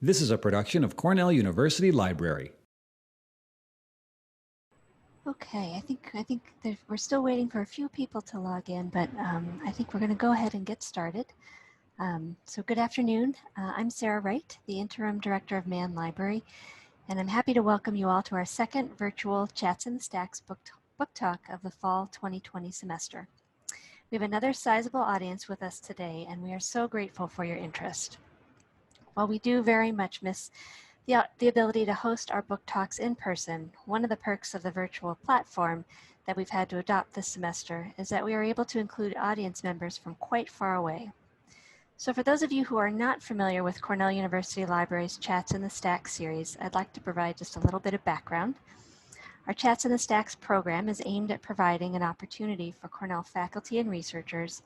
This is a production of Cornell University Library. Okay, I think we're still waiting for a few people to log in, but I think we're going to go ahead and get started. So good afternoon. I'm Sarah Wright, the Interim Director of Mann Library, and I'm happy to welcome you all to our second virtual Chats in the Stacks book talk of the fall 2020 semester. We have another sizable audience with us today, and we are so grateful for your interest. While we do very much miss the ability to host our book talks in person, one of the perks of the virtual platform that we've had to adopt this semester is that we are able to include audience members from quite far away. So for those of you who are not familiar with Cornell University Library's Chats in the Stacks series, I'd like to provide just a little bit of background. Our Chats in the Stacks program is aimed at providing an opportunity for Cornell faculty and researchers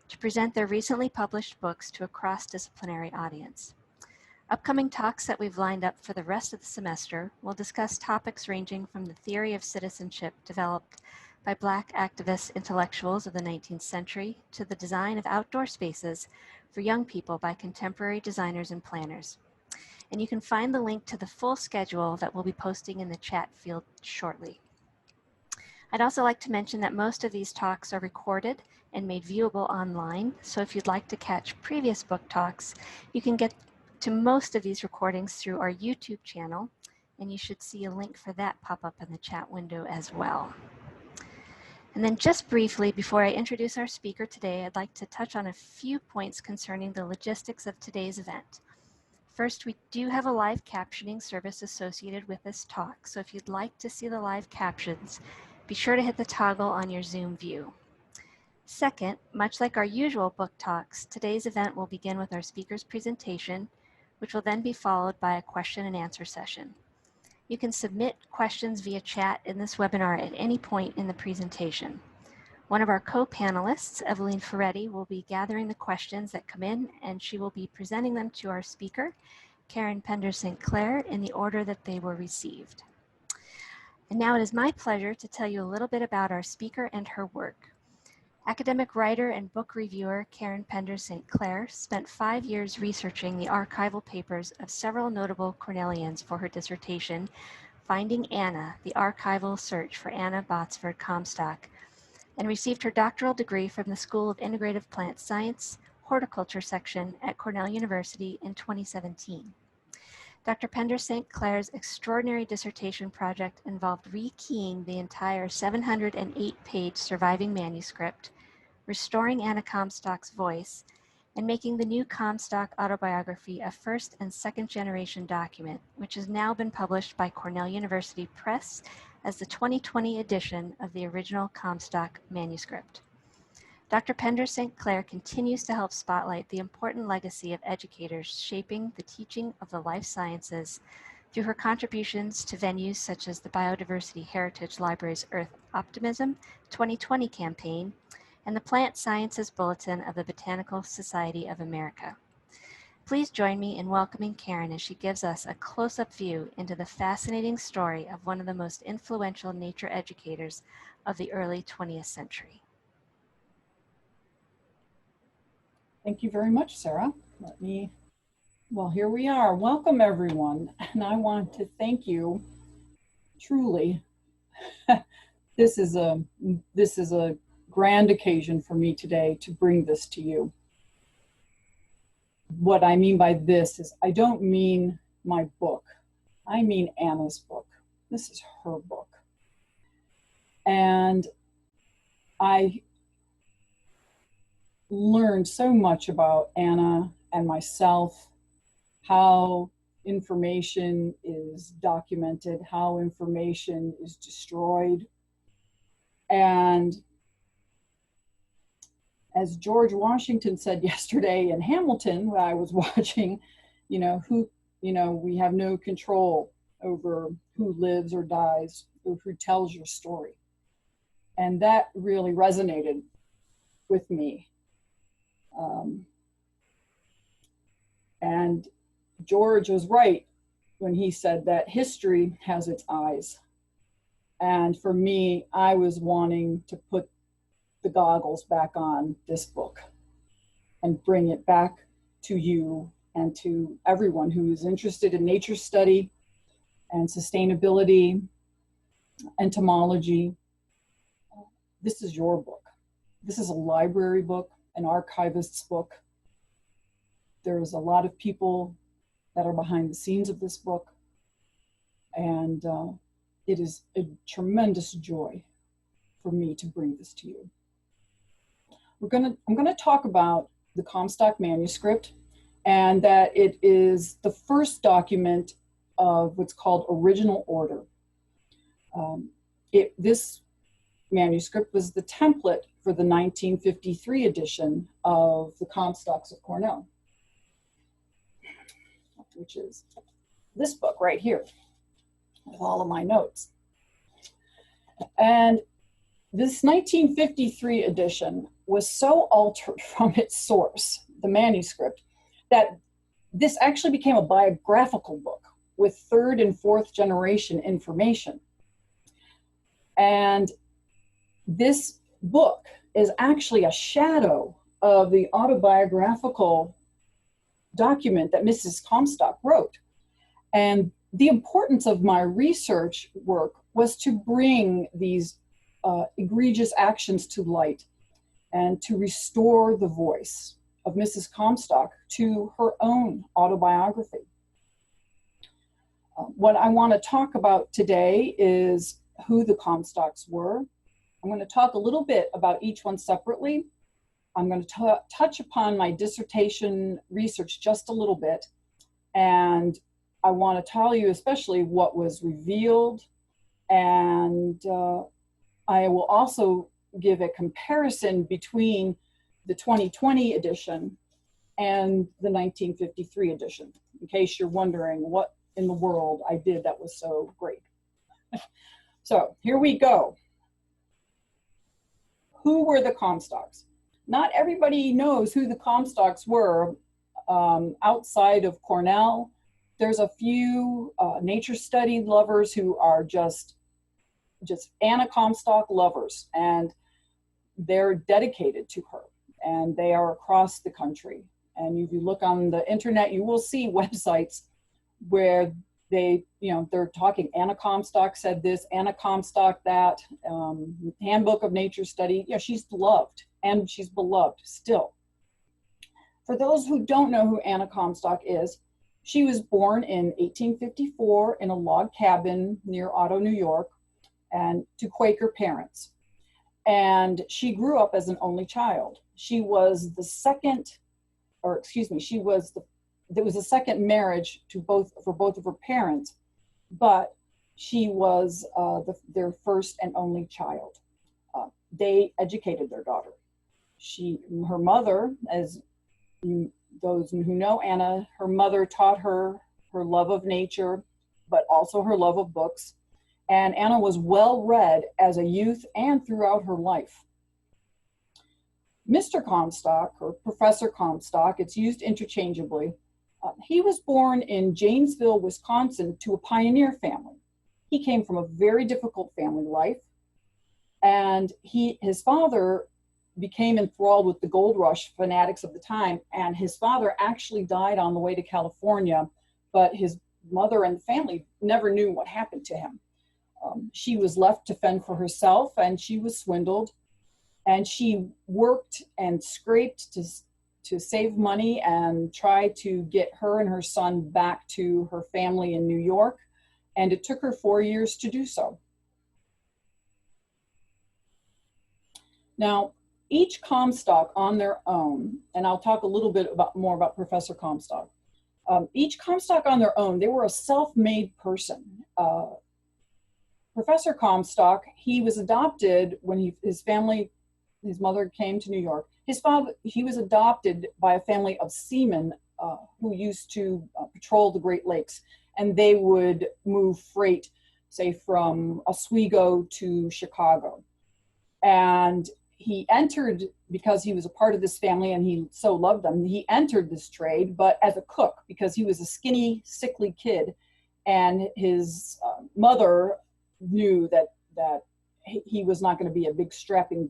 to present their recently published books to a cross-disciplinary audience. Upcoming talks that we've lined up for the rest of the semester will discuss topics ranging from the theory of citizenship developed by Black activist intellectuals of the 19th century to the design of outdoor spaces for young people by contemporary designers and planners. And you can find the link to the full schedule that we'll be posting in the chat field shortly. I'd also like to mention that most of these talks are recorded and made viewable online, so if you'd like to catch previous book talks, you can get to most of these recordings through our YouTube channel, and you should see a link for that pop up in the chat window as well. And then just briefly, before I introduce our speaker today, I'd like to touch on a few points concerning the logistics of today's event. First, we do have a live captioning service associated with this talk, so if you'd like to see the live captions, be sure to hit the toggle on your Zoom view. Second, much like our usual book talks, today's event will begin with our speaker's presentation, which will then be followed by a question and answer session. You can submit questions via chat in this webinar at any point in the presentation. One of our co-panelists, Eveline Ferretti, will be gathering the questions that come in, and she will be presenting them to our speaker, Penders St. Clair, in the order that they were received. And now it is my pleasure to tell you a little bit about our speaker and her work. Academic writer and book reviewer Penders St. Clair spent 5 years researching the archival papers of several notable Cornellians for her dissertation, Finding Anna, the Archival Search for Anna Botsford Comstock, and received her doctoral degree from the School of Integrative Plant Science, Horticulture section at Cornell University in 2017. Dr. Penders St. Clair's extraordinary dissertation project involved rekeying the entire 708-page surviving manuscript, restoring Anna Comstock's voice, and making the new Comstock Autobiography a first and second generation document, which has now been published by Cornell University Press as the 2020 edition of the original Comstock manuscript. Dr. Penders St. Clair continues to help spotlight the important legacy of educators shaping the teaching of the life sciences through her contributions to venues such as the Biodiversity Heritage Library's Earth Optimism 2020 campaign and the Plant Sciences Bulletin of the Botanical Society of America. Please join me in welcoming Karen as she gives us a close-up view into the fascinating story of one of the most influential nature educators of the early 20th century. Thank you very much, Sarah. Well, here we are. Welcome, everyone. And I want to thank you, truly. This is a grand occasion for me today to bring this to you. What I mean by this is I don't mean my book. I mean Anna's book. This is her book. And I learned so much about Anna and myself, how information is documented, how information is destroyed. And as George Washington said yesterday in Hamilton, when I was watching, we have no control over who lives or dies, or who tells your story. And that really resonated with me. And George was right when he said that history has its eyes. And for me, I was wanting to put the goggles back on this book and bring it back to you and to everyone who is interested in nature study and sustainability, entomology. This is your book. This is a library book, an archivist's book. There's a lot of people that are behind the scenes of this book, and it is a tremendous joy for me to bring this to you. I'm gonna talk about the Comstock manuscript, and that it is the first document of what's called original order. This manuscript was the template for the 1953 edition of the Comstocks of Cornell, which is this book right here with all of my notes. And this 1953 edition was so altered from its source, the manuscript, that this actually became a biographical book with third and fourth generation information. And this book is actually a shadow of the autobiographical document that Mrs. Comstock wrote. And the importance of my research work was to bring these egregious actions to light and to restore the voice of Mrs. Comstock to her own autobiography. What I want to talk about today is who the Comstocks were. I'm going to talk a little bit about each one separately. I'm going to touch upon my dissertation research just a little bit, and I want to tell you especially what was revealed, and I will also give a comparison between the 2020 edition and the 1953 edition, in case you're wondering what in the world I did that was so great. So here we go. Who were the Comstocks? Not everybody knows who the Comstocks were outside of Cornell. There's a few nature study lovers who are just Anna Comstock lovers, and they're dedicated to her, and they are across the country. And if you look on the internet, you will see websites where they're talking, Anna Comstock said this, Anna Comstock that, Handbook of Nature Study. Yeah, she's loved, and she's beloved still. For those who don't know who Anna Comstock is, she was born in 1854 in a log cabin near Otto, New York, and to Quaker parents. And she grew up as an only child. She was the second, there was a second marriage for both of her parents, but she was their first and only child. They educated their daughter. Her mother, as those who know Anna, her mother taught her her love of nature, but also her love of books. And Anna was well read as a youth and throughout her life. Mr. Comstock, or Professor Comstock, it's used interchangeably. He was born in Janesville, Wisconsin, to a pioneer family. He came from a very difficult family life, and his father became enthralled with the gold rush fanatics of the time, and his father actually died on the way to California, but his mother and the family never knew what happened to him. She was left to fend for herself, and she was swindled, and she worked and scraped to save money and try to get her and her son back to her family in New York, and it took her 4 years to do so. Now, each Comstock on their own, and I'll talk a little bit more about Professor Comstock. Each Comstock on their own, they were a self-made person. Professor Comstock, he was adopted when his mother came to New York. He was adopted by a family of seamen who used to patrol the Great Lakes, and they would move freight, say from Oswego to Chicago. And he entered, because he was a part of this family and he so loved them, he entered this trade, but as a cook, because he was a skinny, sickly kid, and his mother knew that he was not going to be a big strapping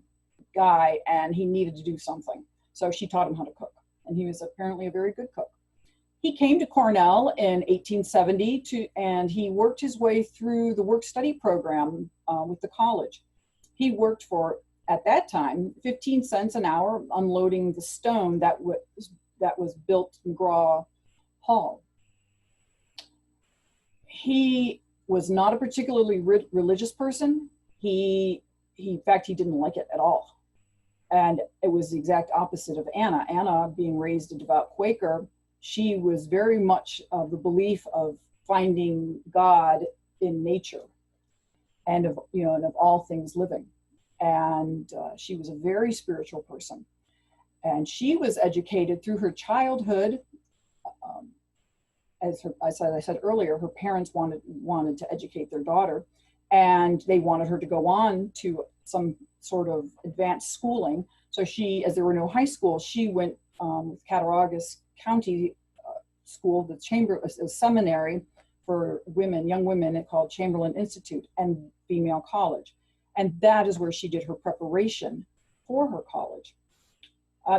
guy and he needed to do something. So she taught him how to cook, and he was apparently a very good cook. He came to Cornell in 1870 and he worked his way through the work-study program with the college. He worked for, at that time, 15 cents an hour unloading the stone that was built in McGraw Hall. He was not a particularly religious person. In fact, he didn't like it at all. And it was the exact opposite of Anna. Anna, being raised a devout Quaker, she was very much of the belief of finding God in nature and of all things living. And she was a very spiritual person. And she was educated through her childhood. As I said earlier, her parents wanted to educate their daughter, and they wanted her to go on to some sort of advanced schooling. So she, as there were no high schools, she went with Cattaraugus County School, a seminary for women, young women, called Chamberlain Institute, and female college. And that is where she did her preparation for her college.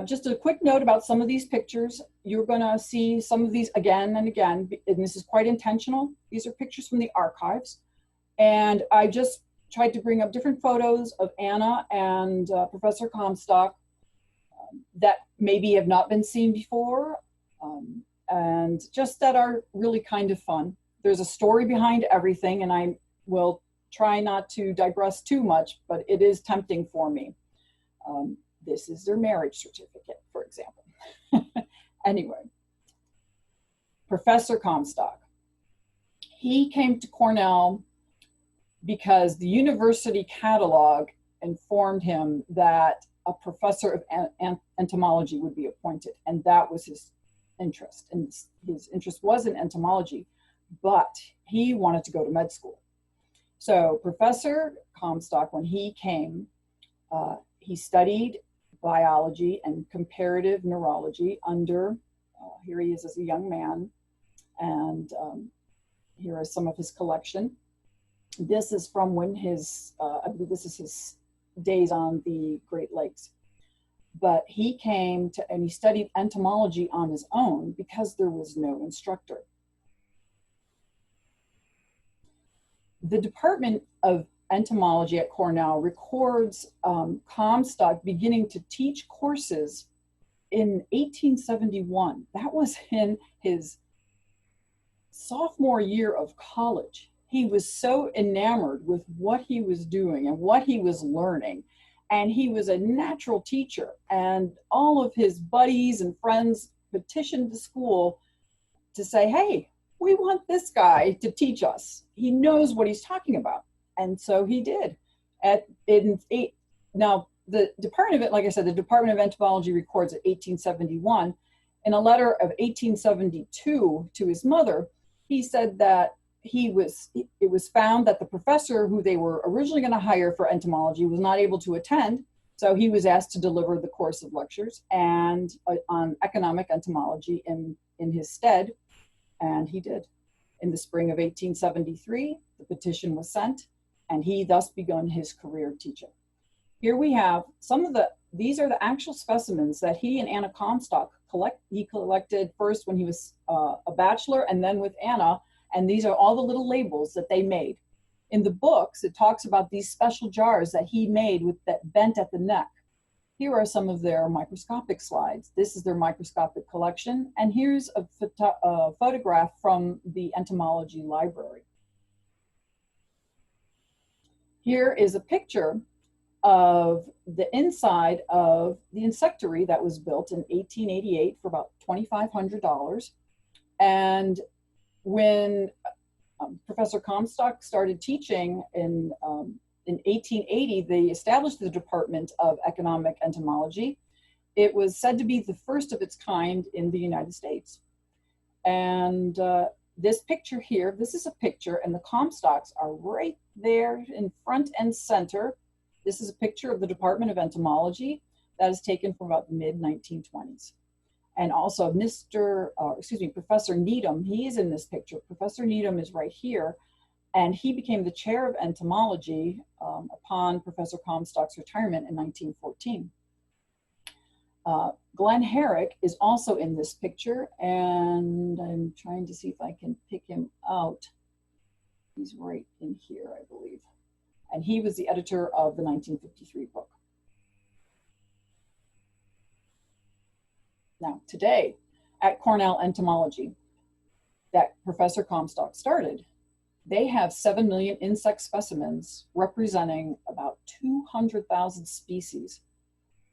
Just a quick note about some of these pictures. You're going to see some of these again and again, and this is quite intentional. These are pictures from the archives. And I just tried to bring up different photos of Anna and Professor Comstock that maybe have not been seen before, and just that are really kind of fun. There's a story behind everything, and I will try not to digress too much, but it is tempting for me. This is their marriage certificate, for example. Anyway, Professor Comstock. He came to Cornell because the university catalog informed him that a professor of entomology would be appointed, and that was his interest. And his interest was in entomology, but he wanted to go to med school. So Professor Comstock, when he came, he studied biology and comparative neurology under, here he is as a young man, and here is some of his collection. This is from when I believe this is his days on the Great Lakes. But he came to, and he studied entomology on his own because there was no instructor. The Department of Entomology at Cornell records Comstock beginning to teach courses in 1871. That was in his sophomore year of college. He was so enamored with what he was doing and what he was learning. And he was a natural teacher. And all of his buddies and friends petitioned the school to say, hey, we want this guy to teach us. He knows what he's talking about. And so he did. Now, the Department of, like I said, the Department of Entomology records at 1871. In a letter of 1872 to his mother, he said that it was found that the professor who they were originally going to hire for entomology was not able to attend. So he was asked to deliver the course of lectures and on economic entomology in his stead. And he did. In the spring of 1873, the petition was sent, and he thus begun his career teaching. Here we have these are the actual specimens that he and Anna Comstock collected first when he was a bachelor and then with Anna, and these are all the little labels that they made. In the books, it talks about these special jars that he made that bent at the neck. Here are some of their microscopic slides. This is their microscopic collection, and here's a photograph from the entomology library. Here is a picture of the inside of the insectary that was built in 1888 for about $2,500. And when Professor Comstock started teaching in 1880, they established the Department of Economic Entomology. It was said to be the first of its kind in the United States. And this picture here, this is a picture, and the Comstocks are right there in front and center. This is a picture of the Department of Entomology that is taken from about the mid-1920s. And also Professor Needham, he is in this picture. Professor Needham is right here, and he became the chair of entomology upon Professor Comstock's retirement in 1914. Glenn Herrick is also in this picture, and I'm trying to see if I can pick him out. He's right in here, I believe. And he was the editor of the 1953 book. Now, today at Cornell Entomology, that Professor Comstock started, they have 7 million insect specimens representing about 200,000 species,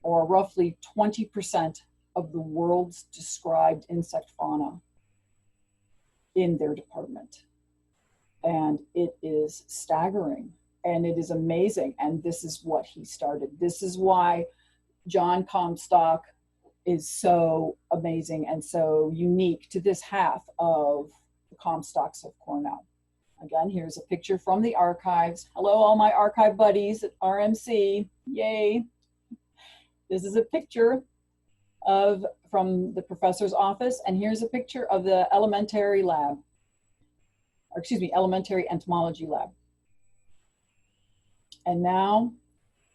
or roughly 20% of the world's described insect fauna in their department. And it is staggering and it is amazing. And this is what he started. This is why John Comstock is so amazing and so unique to this half of the Comstocks of Cornell. Again, here's a picture from the archives. Hello, all my archive buddies at RMC. Yay. This is a picture from the professor's office, and here's a picture of the elementary lab, or excuse me, elementary entomology lab. And now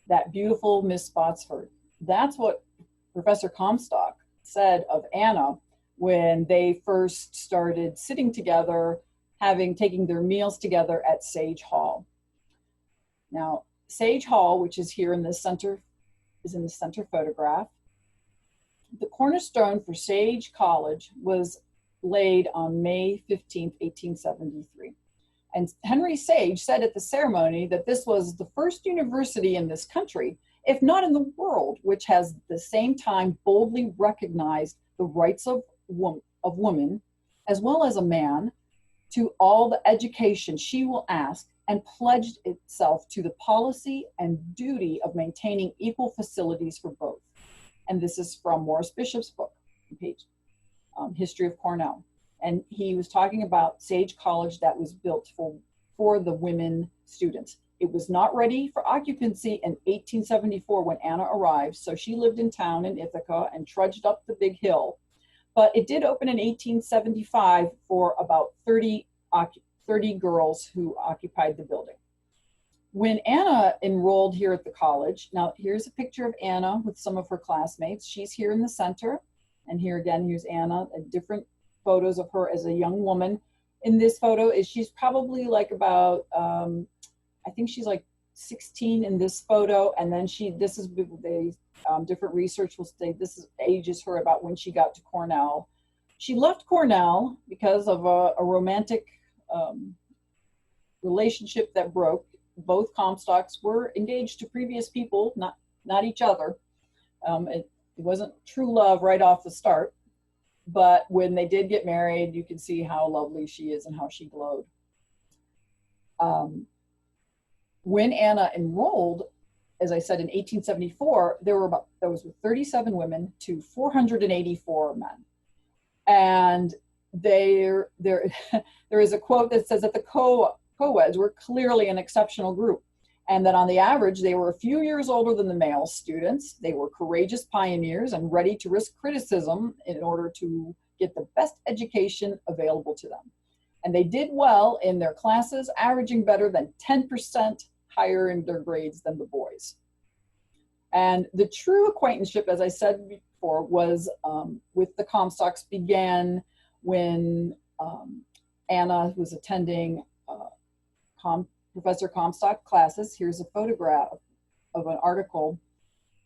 that beautiful Miss Botsford. That's what Professor Comstock said of Anna when they first started sitting together, taking their meals together at Sage Hall. Now, Sage Hall, which is here in the center, is in the center photograph. The cornerstone for Sage College was laid on May 15th, 1873. And Henry Sage said at the ceremony that this was the first university in this country, if not in the world, which has at the same time boldly recognized the rights of woman, as well as a man, to all the education she will ask, and pledged itself to the policy and duty of maintaining equal facilities for both. And this is from Morris Bishop's book, page, History of Cornell. And he was talking about Sage College that was built for the women students. It was not ready for occupancy in 1874 when Anna arrived, so she lived in town in Ithaca and trudged up the big hill. But it did open in 1875 for about 30 girls who occupied the building. When Anna enrolled here at the college, now here's a picture of Anna with some of her classmates. She's here in the center. And here again, here's Anna, different photos of her as a young woman. In this photo, she's probably like about, I think she's like 16 in this photo. And then different research will say this ages her about when she got to Cornell. She left Cornell because of a romantic relationship that broke. Both Comstocks were engaged to previous people, not each other. It wasn't true love right off the start, but when they did get married, you can see how lovely she is and how she glowed. When Anna enrolled, as I said, in 1874, there was 37 women to 484 men. And there is a quote that says that the co-eds were clearly an exceptional group, and that on the average, they were a few years older than the male students. They were courageous pioneers and ready to risk criticism in order to get the best education available to them. And they did well in their classes, averaging better than 10% higher in their grades than the boys. And the true acquaintanceship, as I said before, was with the Comstocks began when Anna was attending Professor Comstock classes. Here's a photograph of an article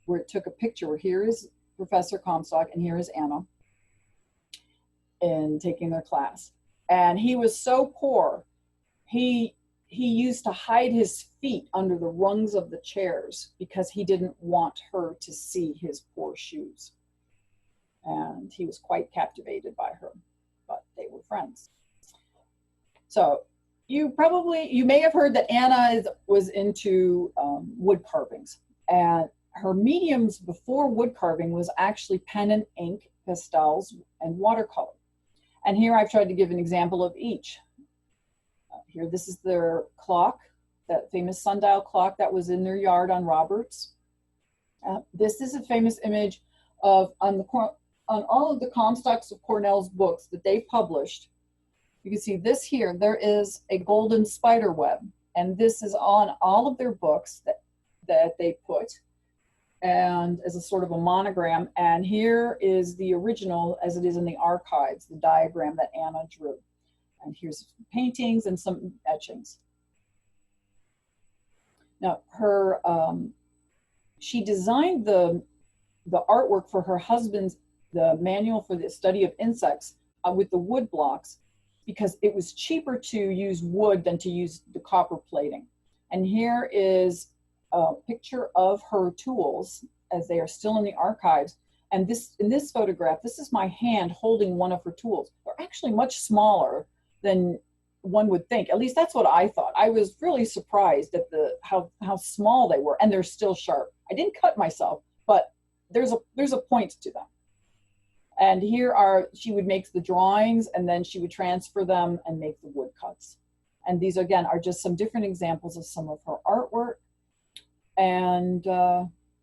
where it took a picture where here is Professor Comstock and here is Anna in taking their class. And he was so poor, he used to hide his feet under the rungs of the chairs because he didn't want her to see his poor shoes. And he was quite captivated by her, but they were friends. So you may have heard that Anna was into wood carvings, and her mediums before wood carving was actually pen and ink, pastels, and watercolor. And here I've tried to give an example of each. Here, this is their clock, that famous sundial clock that was in their yard on Roberts. This is a famous image of, on all of the Comstocks of Cornell's books that they published. You can see this here, there is a golden spider web, and this is on all of their books that they put. and as a sort of a monogram. And here is the original as it is in the archives, the diagram that Anna drew. And here's paintings and some etchings. Now, she designed the artwork for her husband's, the manual for the study of insects with the wood blocks, because it was cheaper to use wood than to use the copper plating. And here is a picture of her tools as they are still in the archives. And this, in this photograph, this is my hand holding one of her tools. They're actually much smaller than one would think. At least that's what I thought. I was really surprised at how small they were, and they're still sharp. I didn't cut myself, but there's a point to them. And here she would make the drawings, and then she would transfer them and make the wood cuts. And these, again, are just some different examples of some of her artwork. And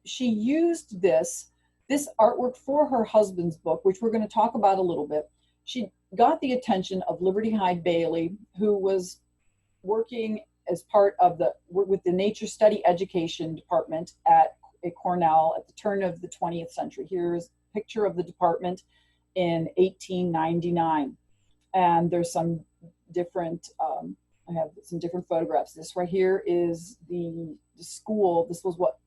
she used this artwork for her husband's book, which we're going to talk about a little bit. She got the attention of Liberty Hyde Bailey, who was working as part of with the Nature Study Education Department at Cornell at the turn of the 20th century. Here's a picture of the department in 1899. And there's some different, I have some different photographs. This right here is the school. This was what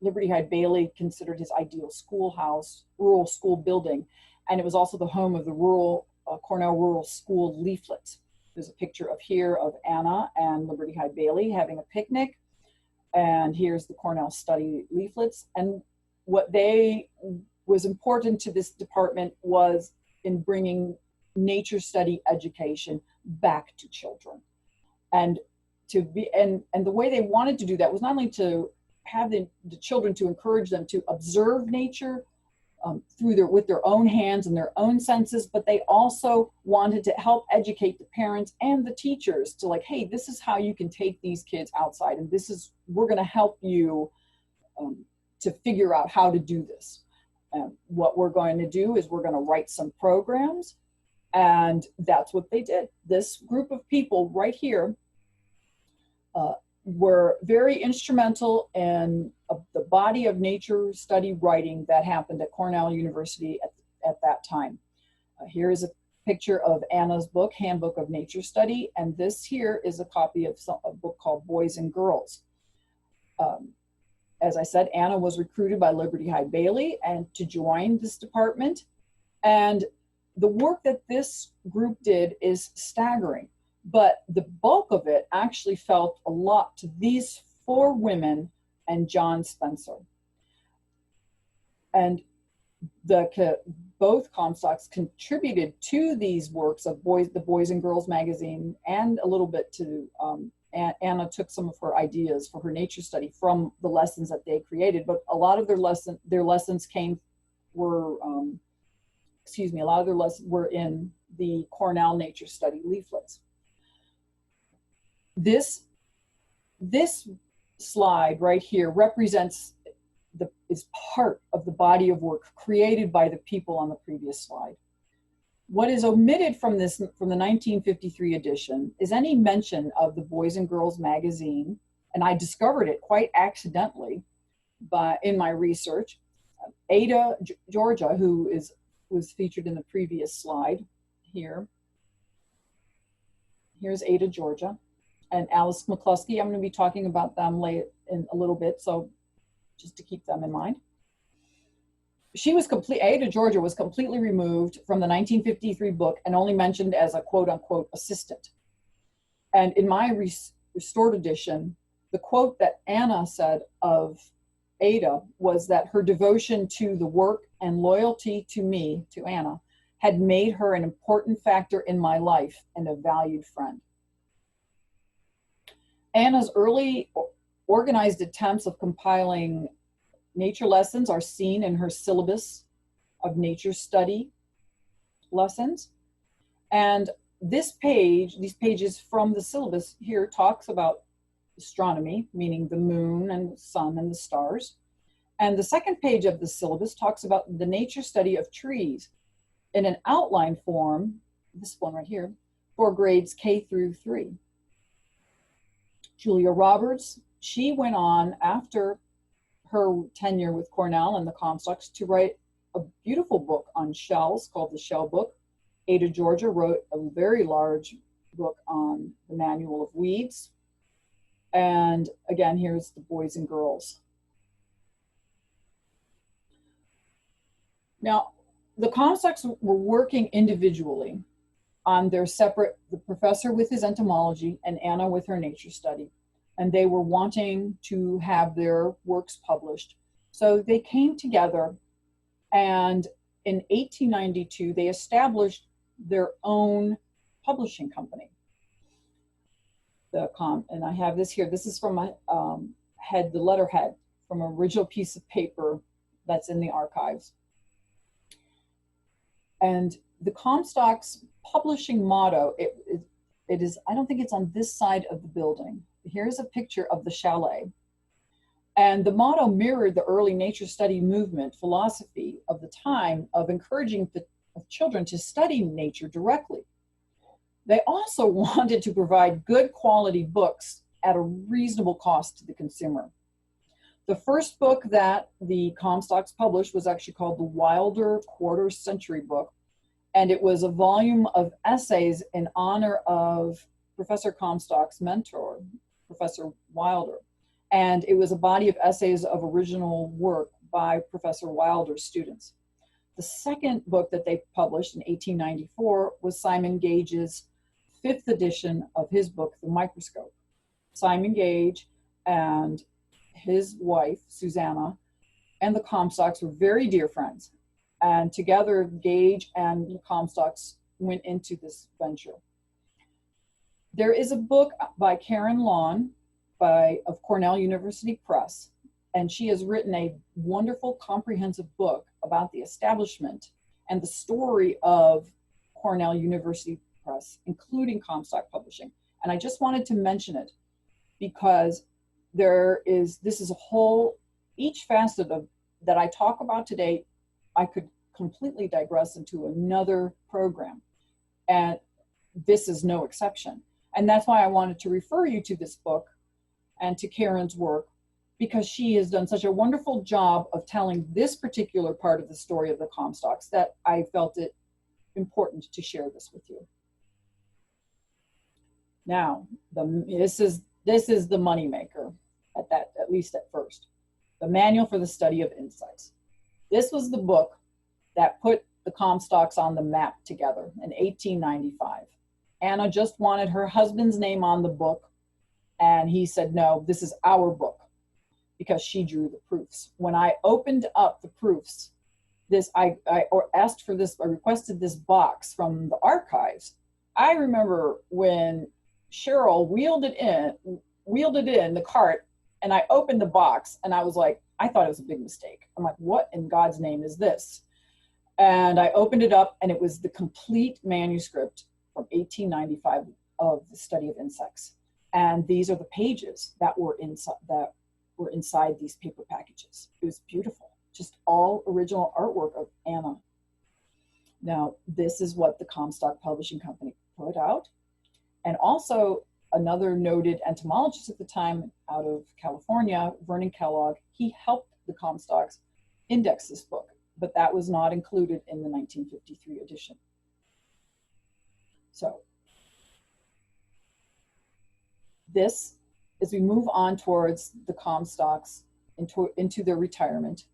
Liberty Hyde Bailey considered his ideal schoolhouse, rural school building. And it was also the home of the Cornell Rural School Leaflet. There's a picture of Anna and Liberty Hyde Bailey having a picnic. And here's the Cornell study leaflets. And what was important to this department was in bringing nature study education back to children. And the way they wanted to do that was not only to have the children, to encourage them to observe nature with their own hands and their own senses, but they also wanted to help educate the parents and the teachers to, like, hey, this is how you can take these kids outside, and we're going to help you to figure out how to do this. What we're going to do is we're going to write some programs, and that's what they did. This group of people right here were very instrumental in the body of nature study writing that happened at Cornell University at that time. Here is a picture of Anna's book, Handbook of Nature Study, and this here is a copy of a book called Boys and Girls. As I said, Anna was recruited by Liberty Hyde Bailey and to join this department, and the work that this group did is staggering. But the bulk of it actually felt a lot to these 4 women and John Spencer. And both Comstocks contributed to these works of the Boys and Girls magazine, and a little bit to, Anna took some of her ideas for her nature study from the lessons that they created, but a lot of their lessons were in the Cornell Nature Study leaflets. This slide right here represents is part of the body of work created by the people on the previous slide. What is omitted from the 1953 edition is any mention of the Boys and Girls magazine, and I discovered it quite accidentally in my research. Ada Georgia, who was featured in the previous slide here. Here's Ada Georgia. And Alice McCluskey. I'm going to be talking about them later in a little bit, so just to keep them in mind. Ada Georgia was completely removed from the 1953 book and only mentioned as a quote-unquote assistant. And in my restored edition, the quote that Anna said of Ada was that her devotion to the work and loyalty to me, to Anna, had made her an important factor in my life and a valued friend. Anna's early organized attempts of compiling nature lessons are seen in her syllabus of nature study lessons. And these pages from the syllabus here talks about astronomy, meaning the moon and the sun and the stars. And the second page of the syllabus talks about the nature study of trees in an outline form, this one right here, for grades K through 3. Julia Roberts, she went on after her tenure with Cornell and the Comstocks to write a beautiful book on shells called The Shell Book. Ada Georgia wrote a very large book on the Manual of Weeds. And again, here's the boys and girls. Now, the Comstocks were working individually on their separate, the professor with his entomology and Anna with her nature study. And they were wanting to have their works published. So they came together, and in 1892, they established their own publishing company. And I have this here. This is from a the letterhead from an original piece of paper that's in the archives. And the Comstocks publishing motto, it is, I don't think it's on this side of the building. Here's a picture of the chalet. And the motto mirrored the early nature study movement philosophy of the time of encouraging children to study nature directly. They also wanted to provide good quality books at a reasonable cost to the consumer. The first book that the Comstocks published was actually called the Wilder Quarter Century Book, and it was a volume of essays in honor of Professor Comstock's mentor, Professor Wilder. And it was a body of essays of original work by Professor Wilder's students. The second book that they published in 1894 was Simon Gage's 5th edition of his book, The Microscope. Simon Gage and his wife, Susanna, and the Comstocks were very dear friends. And together, Gage and the Comstocks went into this venture. There is a book by Karen Lawn of Cornell University Press, and she has written a wonderful comprehensive book about the establishment and the story of Cornell University Press, including Comstock Publishing. And I just wanted to mention it because this is a whole, each facet of that I talk about today, I could completely digress into another program. And this is no exception. And that's why I wanted to refer you to this book and to Karen's work, because she has done such a wonderful job of telling this particular part of the story of the Comstocks that I felt it important to share this with you. Now, this is the moneymaker, at least at first. The Manual for the Study of Insects. This was the book that put the Comstocks on the map together in 1895. Anna just wanted her husband's name on the book, and he said, no, this is our book, because she drew the proofs. When I opened up the proofs, I requested this box from the archives. I remember when Cheryl wheeled it in the cart, and I opened the box, and I was like, I thought it was a big mistake. I'm like, what in God's name is this? And I opened it up, and it was the complete manuscript from 1895 of the study of insects. And these are the pages that were inside these paper packages. It was beautiful, just all original artwork of Anna. Now, this is what the Comstock Publishing Company put out. And also another noted entomologist at the time out of California, Vernon Kellogg, he helped the Comstocks index this book, but that was not included in the 1953 edition. So this, as we move on towards the Comstocks into their retirement,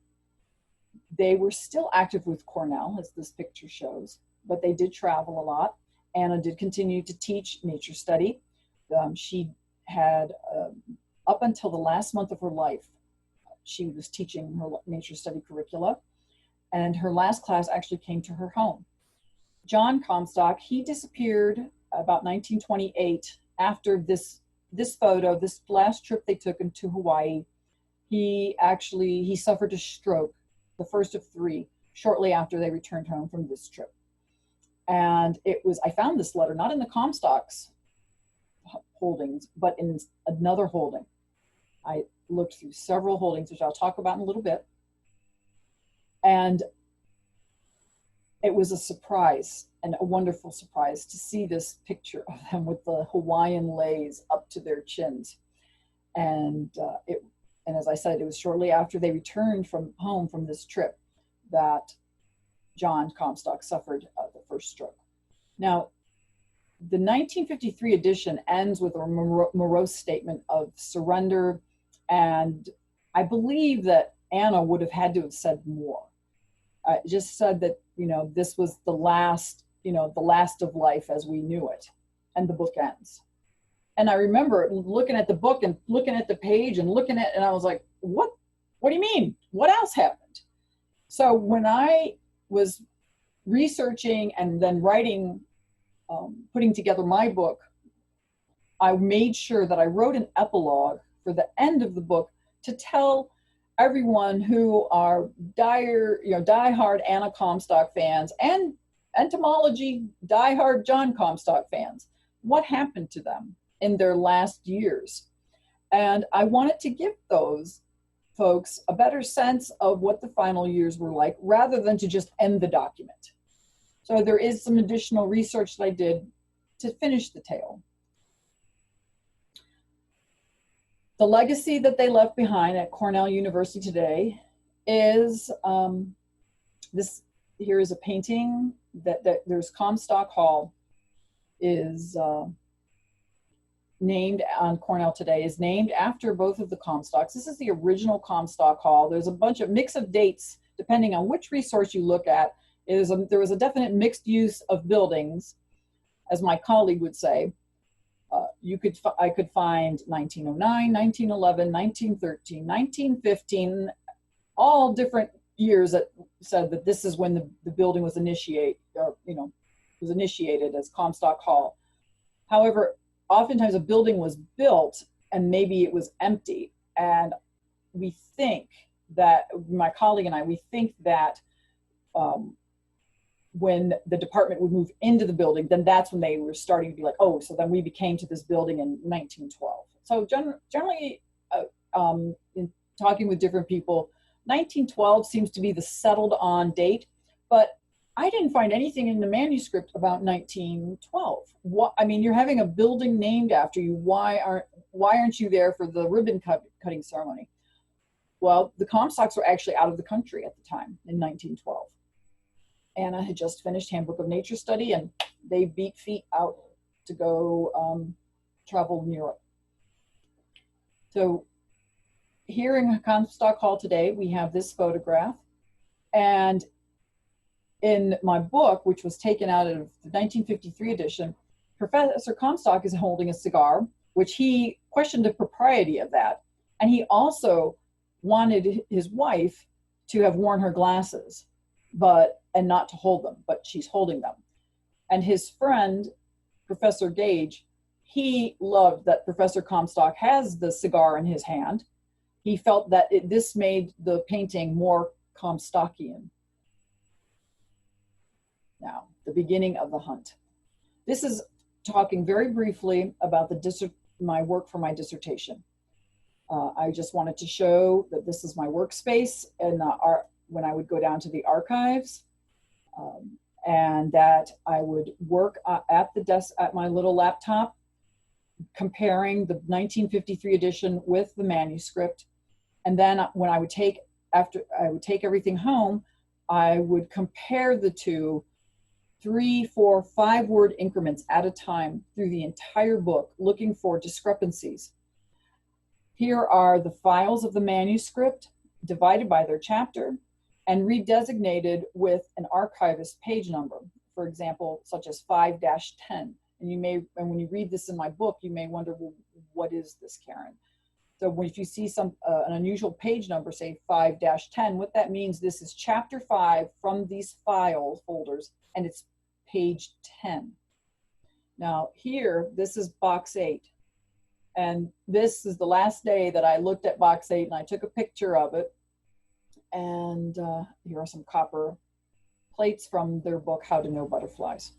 they were still active with Cornell, as this picture shows, but they did travel a lot. Anna did continue to teach nature study. She had, up until the last month of her life, she was teaching her nature study curricula, and her last class actually came to her home. John Comstock, he disappeared about 1928 after this photo, this last trip they took into Hawaii. He suffered a stroke, the first of 3, shortly after they returned home from this trip. And I found this letter, not in the Comstocks holdings, but in another holding. I looked through several holdings, which I'll talk about in a little bit. And it was a surprise, and a wonderful surprise, to see this picture of them with the Hawaiian leis up to their chins. And And as I said, it was shortly after they returned from home from this trip that John Comstock suffered the first stroke. Now, the 1953 edition ends with a morose statement of surrender, and I believe that Anna would have had to have said more. Just said that, you know, this was the last, you know, the last of life as we knew it, and the book ends. And I remember looking at the book and looking at the page and looking at, and I was like, what do you mean? What else happened? So when I was researching and then writing, putting together my book, I made sure that I wrote an epilogue for the end of the book to tell everyone who are diehard Anna Comstock fans and entomology diehard John Comstock fans, what happened to them in their last years. And I wanted to give those folks a better sense of what the final years were like, rather than to just end the document. So there is some additional research that I did to finish the tale. The legacy that they left behind at Cornell University today is, this here is a painting that there's Comstock Hall is named on Cornell today, is named after both of the Comstocks. This is the original Comstock Hall. There's a bunch of mix of dates, depending on which resource you look at. There was a definite mixed use of buildings, as my colleague would say. I could find 1909, 1911, 1913, 1915, all different years that said that this is when the building was initiated as Comstock Hall. However, oftentimes a building was built and maybe it was empty. And we think that, my colleague and I, we think that when the department would move into the building, then that's when they were starting to be like, oh, so then we became to this building in 1912. So generally, in talking with different people, 1912 seems to be the settled on date, but I didn't find anything in the manuscript about 1912. I mean, you're having a building named after you. Why aren't you there for the ribbon cutting ceremony? Well, the Comstocks were actually out of the country at the time in 1912. Anna had just finished Handbook of Nature Study, and they beat feet out to go travel in Europe. So here in Comstock Hall today, we have this photograph. And in my book, which was taken out of the 1953 edition, Professor Comstock is holding a cigar, which he questioned the propriety of that. And he also wanted his wife to have worn her glasses, and not to hold them, but she's holding them. And his friend, Professor Gage, he loved that Professor Comstock has the cigar in his hand. He felt that this made the painting more Comstockian. Now, the beginning of the hunt. This is talking very briefly about my work for my dissertation. I just wanted to show that this is my workspace, and when I would go down to the archives, and that I would work at the desk at my little laptop, comparing the 1953 edition with the manuscript. And then when I would take everything home, I would compare the two 3, 4, 5-word increments at a time through the entire book, looking for discrepancies. Here are the files of the manuscript divided by their chapter and redesignated with an archivist page number, for example, such as 5-10. And when you read this in my book, you may wonder, well, what is this, Karen? So if you see an unusual page number, say 5-10, what that means, this is chapter 5 from these file folders, and it's page 10. Now here, this is box 8. And this is the last day that I looked at box 8, and I took a picture of it. And here are some copper plates from their book, How to Know Butterflies.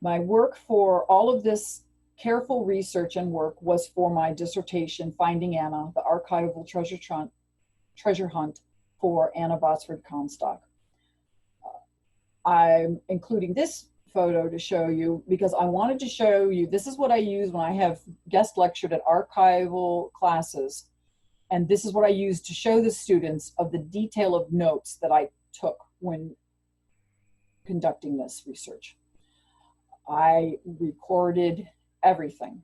My work for all of this careful research and work was for my dissertation, Finding Anna, the archival treasure hunt for Anna Botsford Comstock. I'm including this photo to show you because I wanted to show you, this is what I use when I have guest lectured at archival classes. And this is what I use to show the students of the detail of notes that I took when conducting this research. I recorded everything.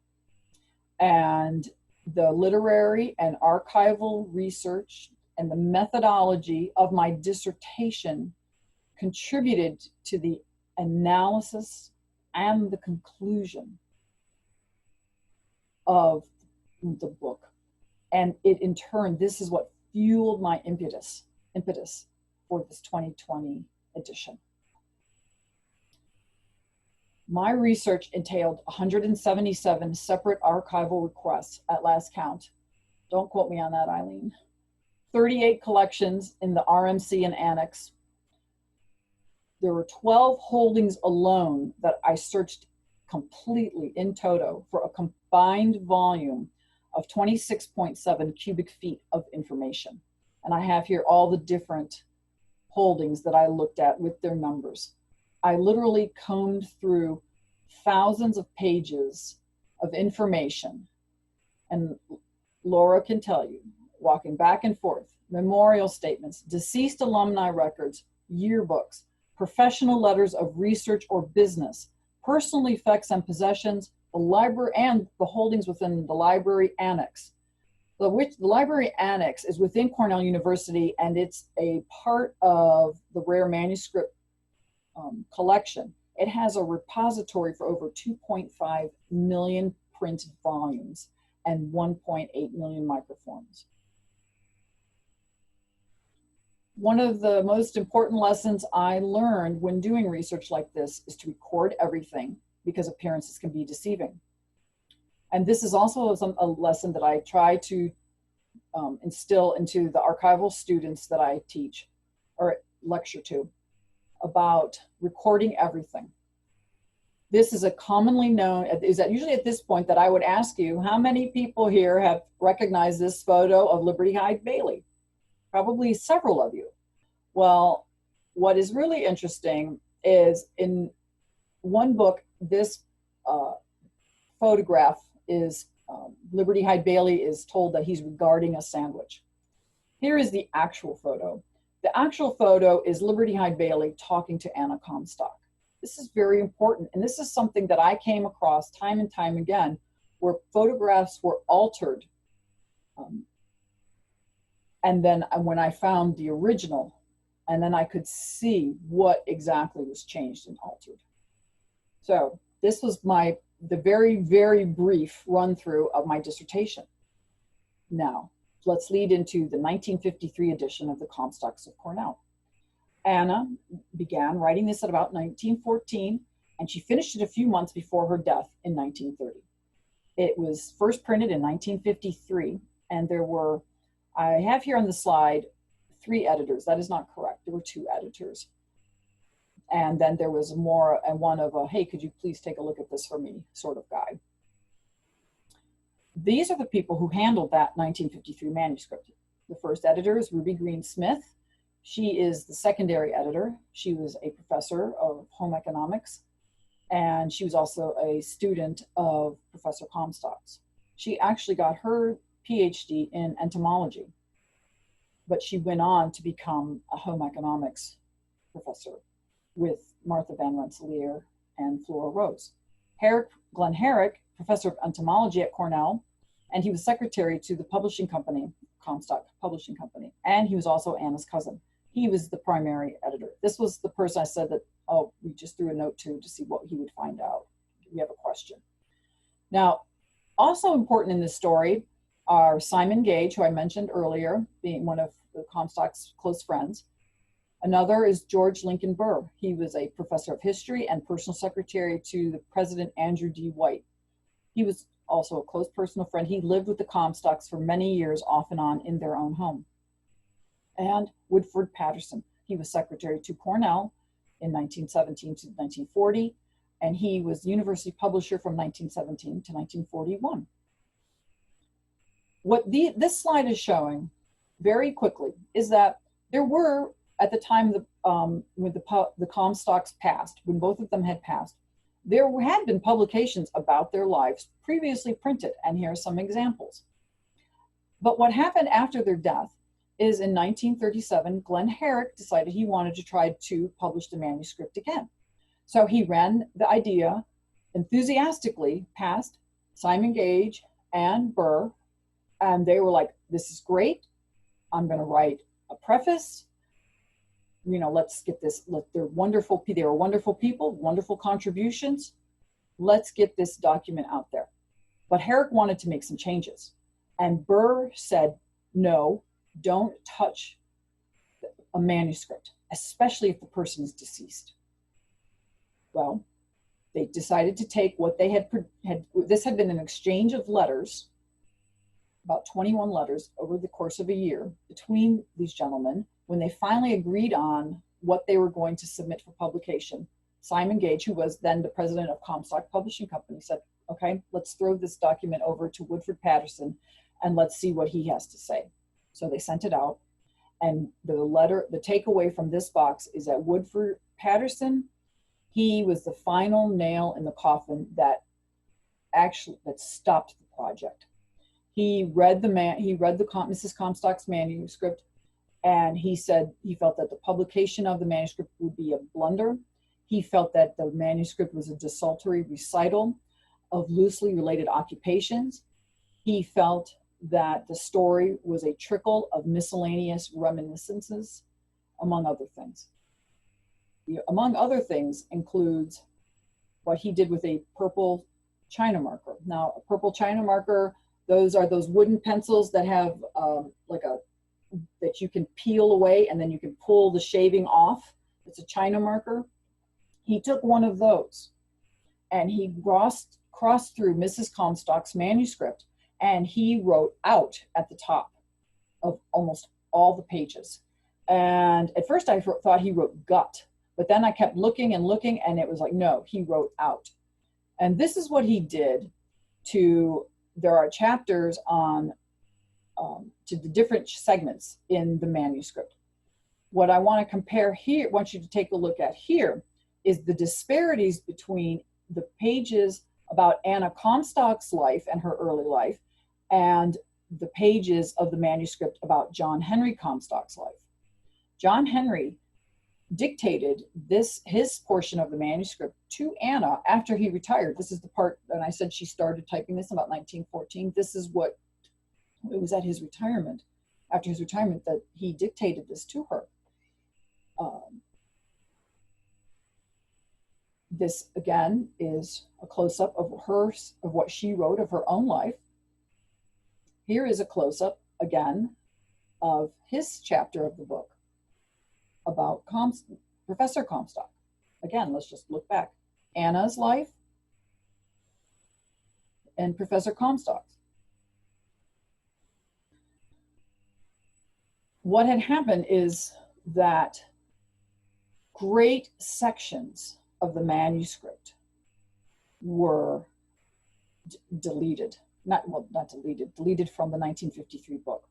And the literary and archival research and the methodology of my dissertation contributed to the analysis and the conclusion of the book. And it, in turn, this is what fueled my impetus for this 2020 edition. My research entailed 177 separate archival requests at last count. Don't quote me on that, Eileen. 38 collections in the RMC and Annex. There were 12 holdings alone that I searched completely in toto for a combined volume of 26.7 cubic feet of information. And I have here all the different holdings that I looked at with their numbers. I literally combed through thousands of pages of information. And Laura can tell you, walking back and forth, memorial statements, deceased alumni records, yearbooks, professional letters of research or business, personal effects and possessions, the library and the holdings within the library annex. The library annex is within Cornell University, and it's a part of the rare manuscript collection. It has a repository for over 2.5 million print volumes and 1.8 million microforms. One of the most important lessons I learned when doing research like this is to record everything, because appearances can be deceiving. And this is also a lesson that I try to instill into the archival students that I teach or lecture to about recording everything. This is a commonly known, is that usually at this point that I would ask you, how many people here have recognized this photo of Liberty Hyde Bailey? Probably several of you. Well, what is really interesting is in one book, this photograph is, Liberty Hyde Bailey is told that he's regarding a sandwich. Here is the actual photo. The actual photo is Liberty Hyde Bailey talking to Anna Comstock. This is very important, and this is something that I came across time and time again, where photographs were altered. And then when I found the original, and then I could see what exactly was changed and altered. So this was the very, very brief run through of my dissertation. Now, let's lead into the 1953 edition of the Comstocks of Cornell. Anna began writing this at about 1914, and she finished it a few months before her death in 1930. It was first printed in 1953, and there were, I have here on the slide, 3 editors. That is not correct. There were 2 editors. And then there was more, and one of a, hey, could you please take a look at this for me sort of guy. These are the people who handled that 1953 manuscript. The first editor is Ruby Green Smith. She is the secondary editor. She was a professor of home economics, and she was also a student of Professor Comstock's. She actually got her PhD in entomology, but she went on to become a home economics professor with Martha Van Rensselaer and Flora Rose. Glenn Herrick, professor of entomology at Cornell, and he was secretary to the publishing company, Comstock Publishing Company, and he was also Anna's cousin. He was the primary editor. This was the person I said that, oh, we just threw a note to see what he would find out. We have a question. Now, also important in this story are Simon Gage, who I mentioned earlier, being one of the Comstock's close friends. Another is George Lincoln Burr. He was a professor of history and personal secretary to the President Andrew D. White. He was also a close personal friend. He lived with the Comstocks for many years, off and on, in their own home. And Woodford Patterson. He was secretary to Cornell in 1917 to 1940, and he was university publisher from 1917 to 1941. What this slide is showing very quickly is that there were, at the time when the Comstocks passed, when both of them had passed, there had been publications about their lives previously printed, and here are some examples. But what happened after their death is in 1937, Glenn Herrick decided he wanted to try to publish the manuscript again. So he ran the idea enthusiastically past Simon Gage and Burr, and they were like, this is great. I'm going to write a preface. You know, let's get this, they're wonderful, they were wonderful people, wonderful contributions. Let's get this document out there. But Herrick wanted to make some changes. And Burr said, no, don't touch a manuscript, especially if the person is deceased. Well, they decided to take what they had this had been an exchange of letters, about 21 letters over the course of a year between these gentlemen. When they finally agreed on what they were going to submit for publication, Simon Gage, who was then the president of Comstock Publishing Company, said, okay, let's throw this document over to Woodford Patterson and let's see what he has to say. So they sent it out, and the takeaway from this box is that Woodford Patterson, he was the final nail in the coffin that stopped the project. He read Mrs. Comstock's manuscript, and he said he felt that the publication of the manuscript would be a blunder. He felt that the manuscript was a desultory recital of loosely related occupations. He felt that the story was a trickle of miscellaneous reminiscences, among other things. Among other things includes what he did with a purple China marker. Now, a purple China marker, those are those wooden pencils that have that you can peel away and then you can pull the shaving off. It's a China marker. He took one of those and he crossed through Mrs. Comstock's manuscript, and he wrote out at the top of almost all the pages. And at first I thought he wrote gut, but then I kept looking and looking, and it was like, no, he wrote out. And this is what he did there are chapters on to the different segments in the manuscript. What I want to compare here, want you to take a look at here, is the disparities between the pages about Anna Comstock's life and her early life and the pages of the manuscript about John Henry Comstock's life. John Henry dictated his portion of the manuscript to Anna after he retired. This is the part, and I said she started typing this in about 1914. This is what, it was at his retirement, after his retirement, that he dictated this to her. This again is a close-up of what she wrote of her own life. Here is a close-up again of his chapter of the book about Professor Comstock. Again, let's just look back. Anna's life and Professor Comstock's. What had happened is that great sections of the manuscript were deleted. Deleted from the 1953 book.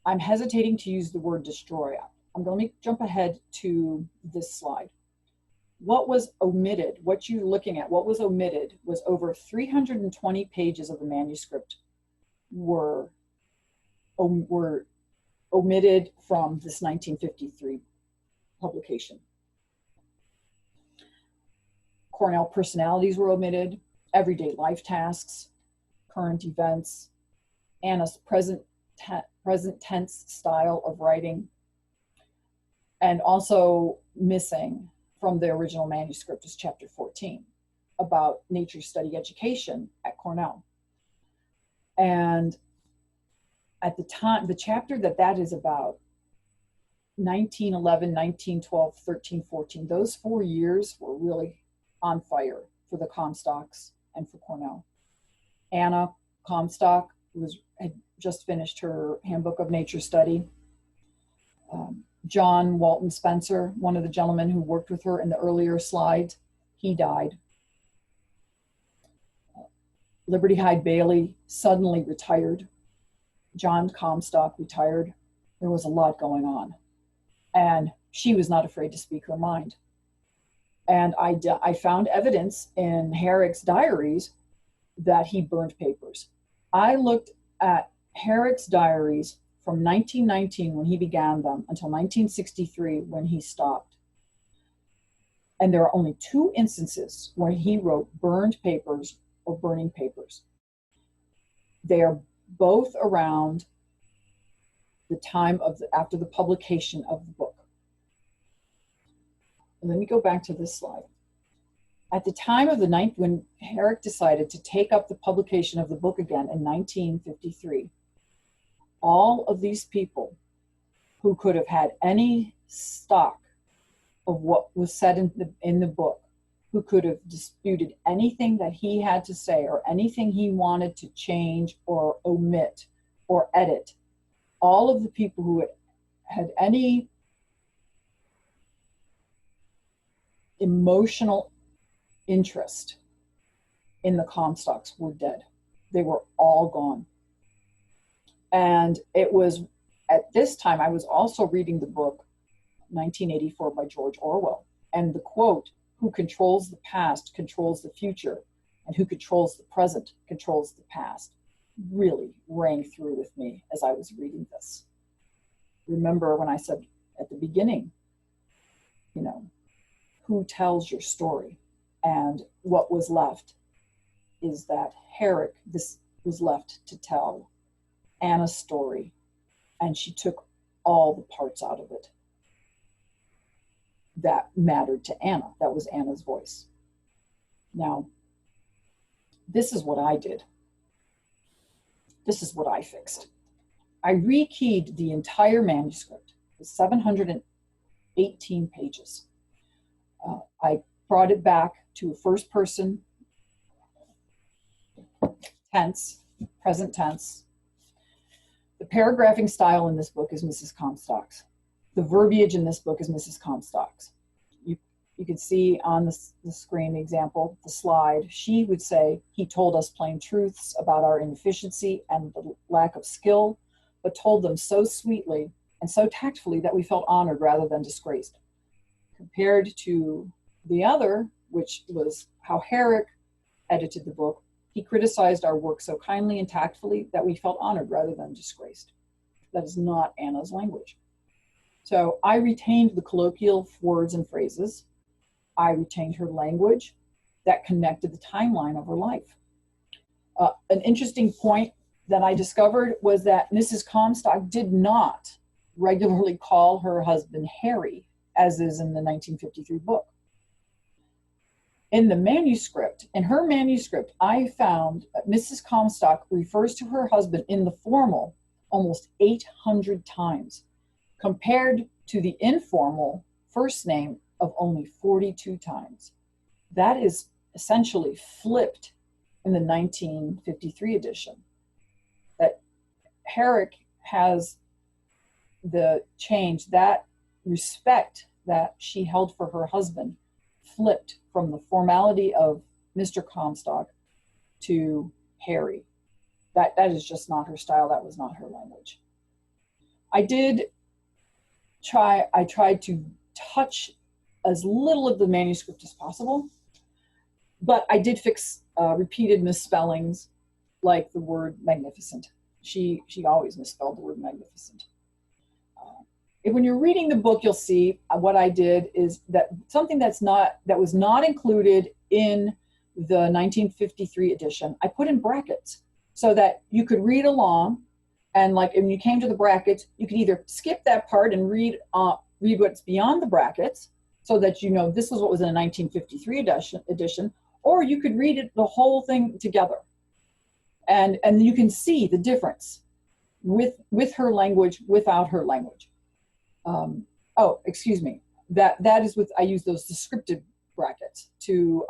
I'm hesitating to use the word destroy. I'm going to jump ahead to this slide. What was omitted, what you're looking at, what was omitted was over 320 pages of the manuscript were omitted from this 1953 publication. Cornell personalities were omitted, everyday life tasks, current events, Anna's present tense style of writing, and also missing from the original manuscript is chapter 14 about nature study education at Cornell. And at the time, the chapter that is about, 1911, 1912, 13, 14, those 4 years were really on fire for the Comstocks and for Cornell. Anna Comstock had just finished her Handbook of Nature Study. John Walton Spencer, one of the gentlemen who worked with her in the earlier slides, he died. Liberty Hyde Bailey suddenly retired. John Comstock retired. There was a lot going on. And she was not afraid to speak her mind. And I found evidence in Herrick's diaries that he burned papers. I looked at Herrick's diaries from 1919 when he began them until 1963 when he stopped. And there are only 2 instances where he wrote burned papers or burning papers. They are both around the time of after the publication of the book. And let me go back to this slide. At the time of when Herrick decided to take up the publication of the book again in 1953, all of these people who could have had any stock of what was said in the book, who could have disputed anything that he had to say or anything he wanted to change or omit or edit, all of the people who had any emotional interest in the Comstocks were dead. They were all gone. And it was at this time, I was also reading the book 1984 by George Orwell. And the quote, "Who controls the past controls the future, and who controls the present controls the past," really rang through with me as I was reading this. Remember when I said at the beginning, you know, who tells your story? And what was left is that Herrick, this was left to tell Anna's story, and she took all the parts out of it that mattered to Anna. That was Anna's voice. Now, this is what I did. This is what I fixed. I rekeyed the entire manuscript, the 718 pages. I brought it back to a first person tense, present tense. The paragraphing style in this book is Mrs. Comstock's. The verbiage in this book is Mrs. Comstock's. You can see on the screen the example, the slide. She would say, "He told us plain truths about our inefficiency and the lack of skill, but told them so sweetly and so tactfully that we felt honored rather than disgraced." Compared to the other, which was how Herrick edited the book, he criticized our work so kindly and tactfully that we felt honored rather than disgraced. That is not Anna's language. So I retained the colloquial words and phrases. I retained her language that connected the timeline of her life. An interesting point that I discovered was that Mrs. Comstock did not regularly call her husband Harry, as is in the 1953 book. In the manuscript, in her manuscript, I found that Mrs. Comstock refers to her husband in the formal almost 800 times, compared to the informal first name of only 42 times. That is essentially flipped in the 1953 edition. That Herrick has the change, that respect that she held for her husband, flipped from the formality of Mr. Comstock to Harry. That is just not her style. That was not her language. I tried to touch as little of the manuscript as possible, but I did fix repeated misspellings, like the word magnificent. She always misspelled the word magnificent. When you're reading the book, you'll see what I did is that something that was not included in the 1953 edition, I put in brackets so that you could read along, and like when you came to the brackets, you could either skip that part and read what's beyond the brackets, so that you know this is what was in the 1953 edition, or you could read it the whole thing together, and you can see the difference with her language, without her language. Oh, excuse me. That is with, I use those descriptive brackets to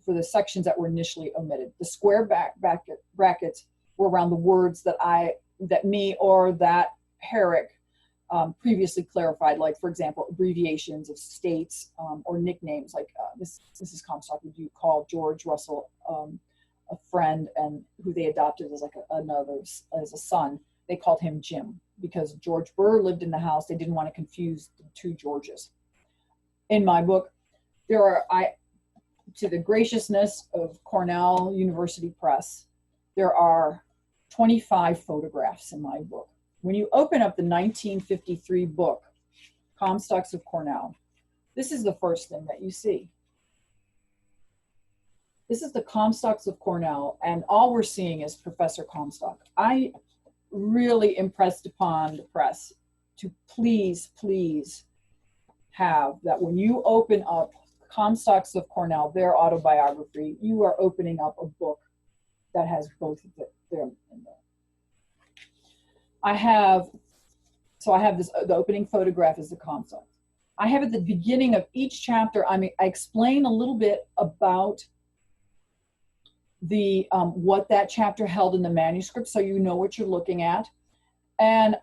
for the sections that were initially omitted. The square brackets were around the words that me or that Herrick previously clarified, like, for example, abbreviations of states or nicknames, like Mrs. Comstock would you call George Russell a friend, and who they adopted as like as a son. they called him Jim, because George Burr lived in the house. They didn't want to confuse the two Georges. In my book, to the graciousness of Cornell University Press, there are 25 photographs in my book. When you open up the 1953 book, Comstocks of Cornell, this is the first thing that you see. This is the Comstocks of Cornell, and all we're seeing is Professor Comstock. I really impressed upon the press to please have that when you open up Comstocks of Cornell, their autobiography, you are opening up a book that has both of them in there. I have this, the opening photograph is the Comstock. I have at the beginning of each chapter, I explain a little bit about the what that chapter held in the manuscript, so you know what you're looking at. And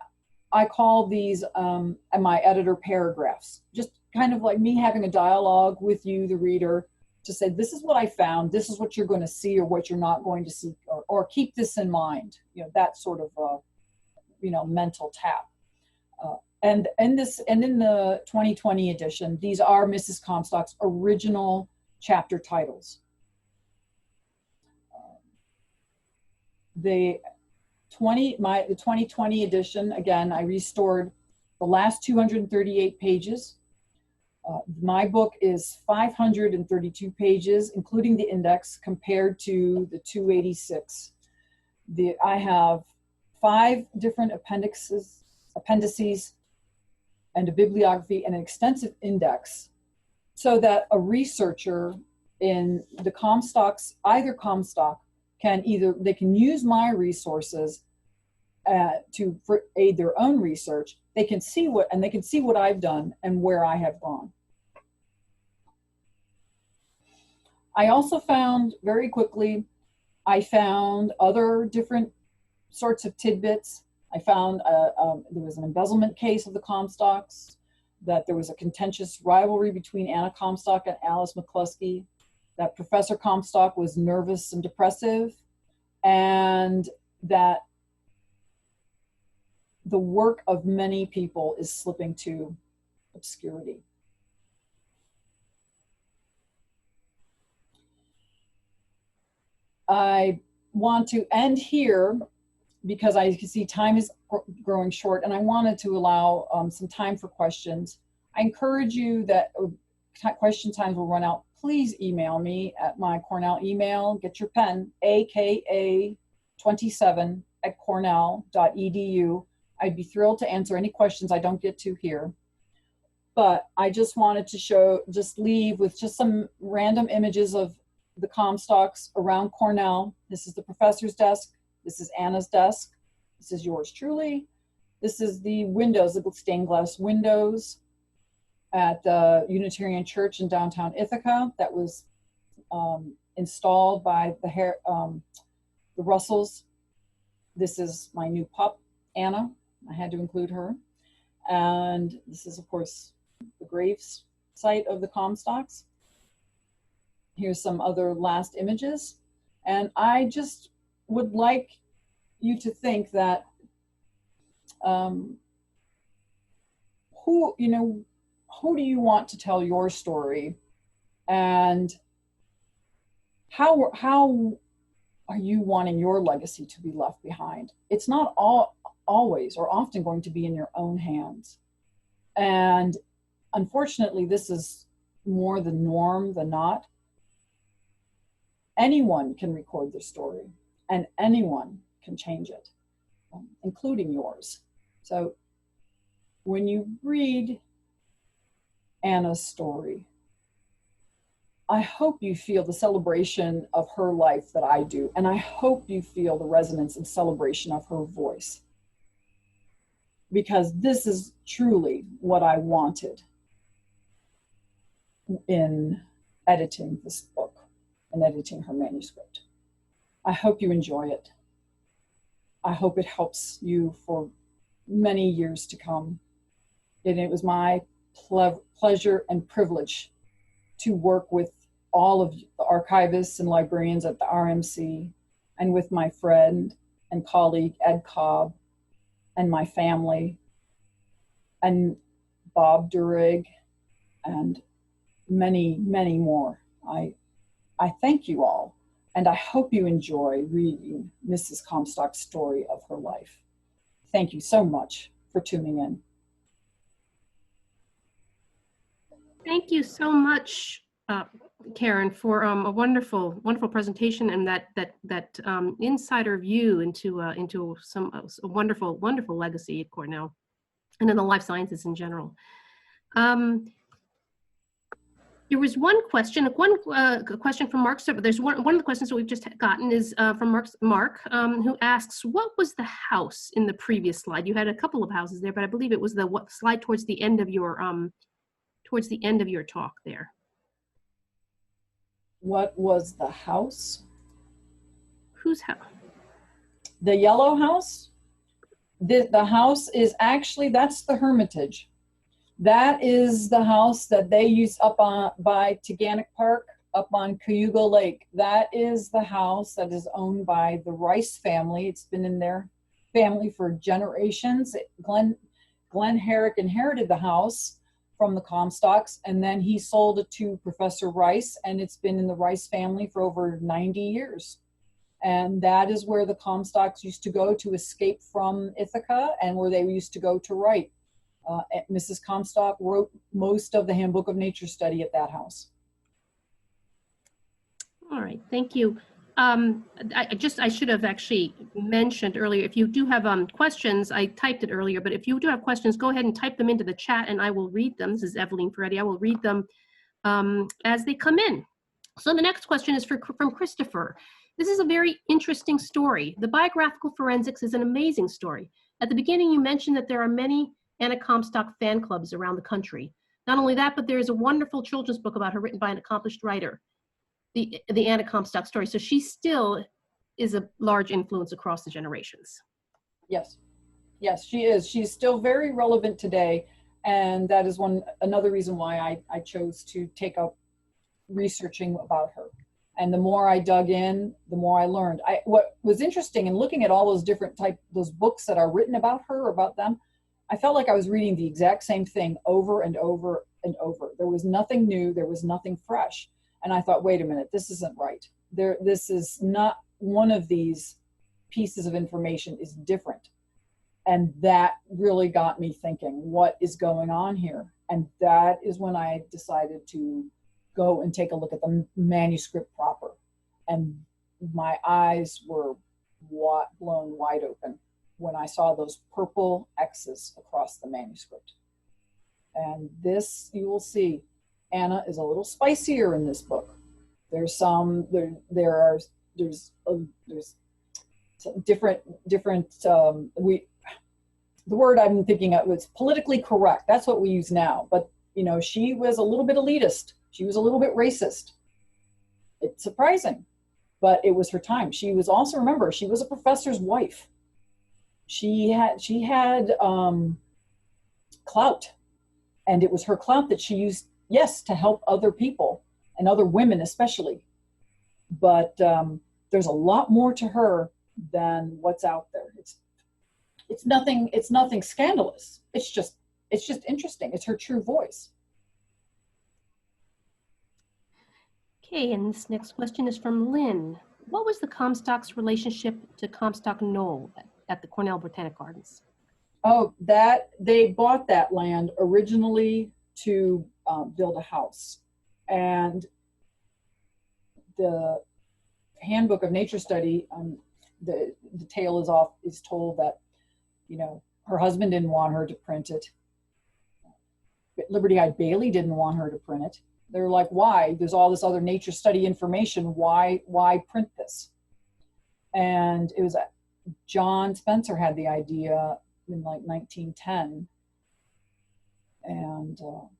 I call these my editor paragraphs, just kind of like me having a dialogue with you, the reader, to say, this is what I found, this is what you're going to see or what you're not going to see, or keep this in mind, that sort of mental tap. And in the 2020 edition, these are Mrs. Comstock's original chapter titles. The 2020 edition, again, I restored the last 238 pages. My book is 532 pages, including the index, compared to the 286. I have 5 different appendices, and a bibliography and an extensive index, so that a researcher in the Comstocks, either Comstock, they can use my resources to aid their own research. They can see what I've done and where I have gone. I also found very quickly, other different sorts of tidbits. I found there was an embezzlement case of the Comstocks, that there was a contentious rivalry between Anna Comstock and Alice McCluskey, that Professor Comstock was nervous and depressive, and that the work of many people is slipping to obscurity. I want to end here because I can see time is growing short, and I wanted to allow some time for questions. I encourage you that question times will run out. Please email me at my Cornell email. Get your pen, aka27@cornell.edu. I'd be thrilled to answer any questions I don't get to here. But I just wanted to leave with just some random images of the Comstocks around Cornell. This is the professor's desk. This is Anna's desk. This is yours truly. This is the windows, the stained glass windows at the Unitarian Church in downtown Ithaca that was installed by the Russells. This is my new pup, Anna. I had to include her. And this is, of course, the graves site of the Comstocks. Here's some other last images. And I just would like you to think that who do you want to tell your story, and how are you wanting your legacy to be left behind? It's not always or often going to be in your own hands. And unfortunately, this is more the norm than not. Anyone can record their story, and anyone can change it, including yours. So when you read Anna's story, I hope you feel the celebration of her life that I do, and I hope you feel the resonance and celebration of her voice, because this is truly what I wanted in editing this book and editing her manuscript. I hope you enjoy it. I hope it helps you for many years to come. And it was my pleasure and privilege to work with all of the archivists and librarians at the RMC, and with my friend and colleague Ed Cobb, and my family, and Bob Durig, and many, many more. I thank you all, and I hope you enjoy reading Mrs. Comstock's story of her life. Thank you so much for tuning in. Thank you so much, Karen, for a wonderful, wonderful presentation and that insider view into a wonderful, wonderful legacy at Cornell and in the life sciences in general. There was one question from Mark. So there's one of the questions that we've just gotten is from Mark, who asks, what was the house in the previous slide? You had a couple of houses there, but I believe it was the slide towards the end of your talk there. What was the house? Whose house? The yellow house? The house is actually, that's the Hermitage. That is the house that they use up by Teganic Park, up on Cayuga Lake. That is the house that is owned by the Rice family. It's been in their family for generations. Glenn Herrick inherited the house from the Comstocks, and then he sold it to Professor Rice, and it's been in the Rice family for over 90 years. And that is where the Comstocks used to go to escape from Ithaca, and where they used to go to write. Mrs. Comstock wrote most of the Handbook of Nature Study at that house. All right, thank you. I should have actually mentioned earlier, if you do have questions, I typed it earlier, but if you do have questions, go ahead and type them into the chat and I will read them. This is Evelyn Ferretti. I will read them as they come in. So the next question is from Christopher. This is a very interesting story. The biographical forensics is an amazing story. At the beginning, you mentioned that there are many Anna Comstock fan clubs around the country. Not only that, but there is a wonderful children's book about her written by an accomplished writer, the Anna Comstock story. So she still is a large influence across the generations. Yes, yes, she is. She's still very relevant today. And that is another reason why I chose to take up researching about her. And the more I dug in, the more I learned. What was interesting in looking at all those those books that are written about her, about them, I felt like I was reading the exact same thing over and over and over. There was nothing new. There was nothing fresh. And I thought, wait a minute, this isn't right. This is not one of these pieces of information is different. And that really got me thinking, what is going on here? And that is when I decided to go and take a look at the manuscript proper. And my eyes were blown wide open when I saw those purple X's across the manuscript. And this, you will see, Anna is a little spicier in this book. There's some different the word I'm thinking of was politically correct. That's what we use now. But you know, she was a little bit elitist. She was a little bit racist. It's surprising, but it was her time. She was also, remember, she was a professor's wife. She had clout, and it was her clout that she used, yes, to help other people and other women especially. But there's a lot more to her than what's out there. It's nothing scandalous. It's just interesting. It's her true voice. Okay, and this next question is from Lynn. What was the Comstock's relationship to Comstock Knoll at the Cornell Botanic Gardens? Oh, they bought that land originally to build a house. And the Handbook of Nature Study, the tale is told that, you know, her husband didn't want her to print it. Liberty Eyed Bailey didn't want her to print it. They're like, why? There's all this other nature study information. Why print this? And it was John Spencer had the idea in like 1910, and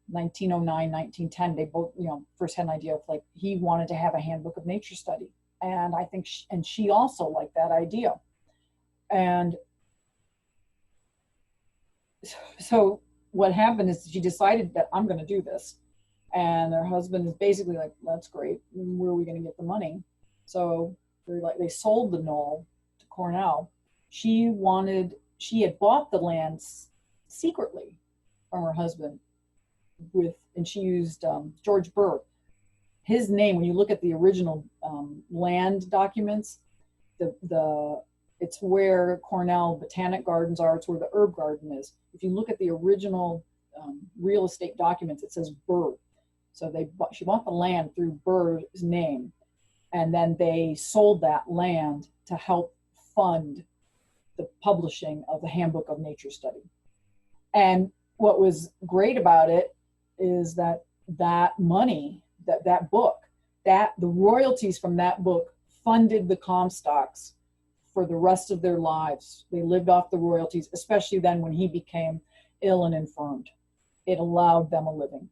1909, 1910. They both, you know, first had an idea of like he wanted to have a handbook of nature study, and I think she also liked that idea, and so what happened is she decided that I'm going to do this. And her husband is basically like, that's great. Where are we going to get the money? So they sold the knoll to Cornell. She wanted she had bought the land secretly from her husband and she used George Burr. His name, when you look at the original land documents, it's where Cornell Botanic Gardens are, it's where the herb garden is. If you look at the original real estate documents, it says Burr. So she bought the land through Burr's name, and then they sold that land to help fund the publishing of the Handbook of Nature Study. And what was great about it is that money, that book, the royalties from that book funded the Comstocks for the rest of their lives. They lived off the royalties, especially then when he became ill and infirmed. It allowed them a living.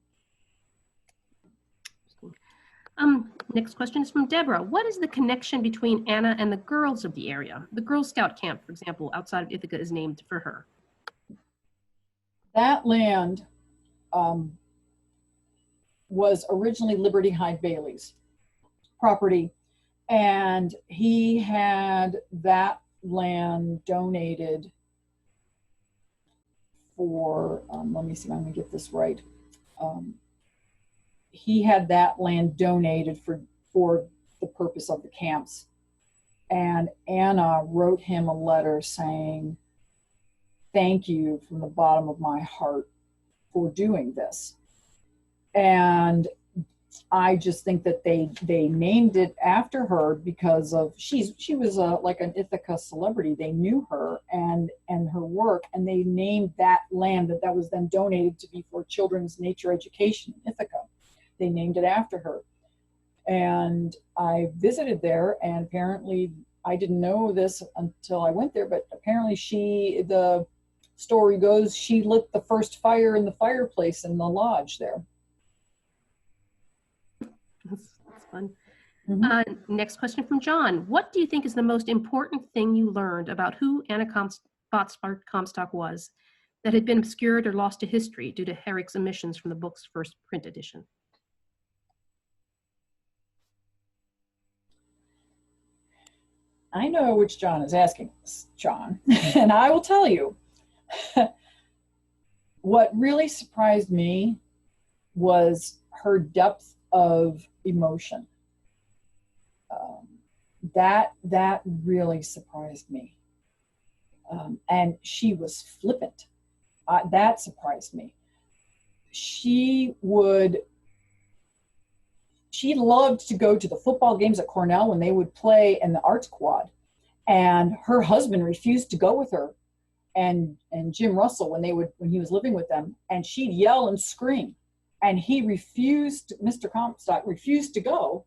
Next question is from Deborah. What is the connection between Anna and the girls of the area? The Girl Scout camp, for example, outside of Ithaca is named for her. That land was originally Liberty Hyde Bailey's property, and he had that land donated for, let me see if I'm gonna get this right. He had that land donated for the purpose of the camps. And Anna wrote him a letter saying, thank you from the bottom of my heart for doing this. And I just think that they named it after her because of she was like an Ithaca celebrity. They knew her and her work, and they named that land that was then donated to be for children's nature education in Ithaca. They named it after her. And I visited there, and apparently I didn't know this until I went there, but apparently the story goes, she lit the first fire in the fireplace in the lodge there. That's fun. Mm-hmm. Next question from John. What do you think is the most important thing you learned about who Anna Botsford Comstock was that had been obscured or lost to history due to Herrick's omissions from the book's first print edition? I know which John is asking this, John, and I will tell you. What really surprised me was her depth of emotion. That really surprised me. And she was flippant. That surprised me. She loved to go to the football games at Cornell when they would play in the arts quad. And her husband refused to go with her, and Jim Russell when he was living with them, and she'd yell and scream. And Mr. Comstock refused to go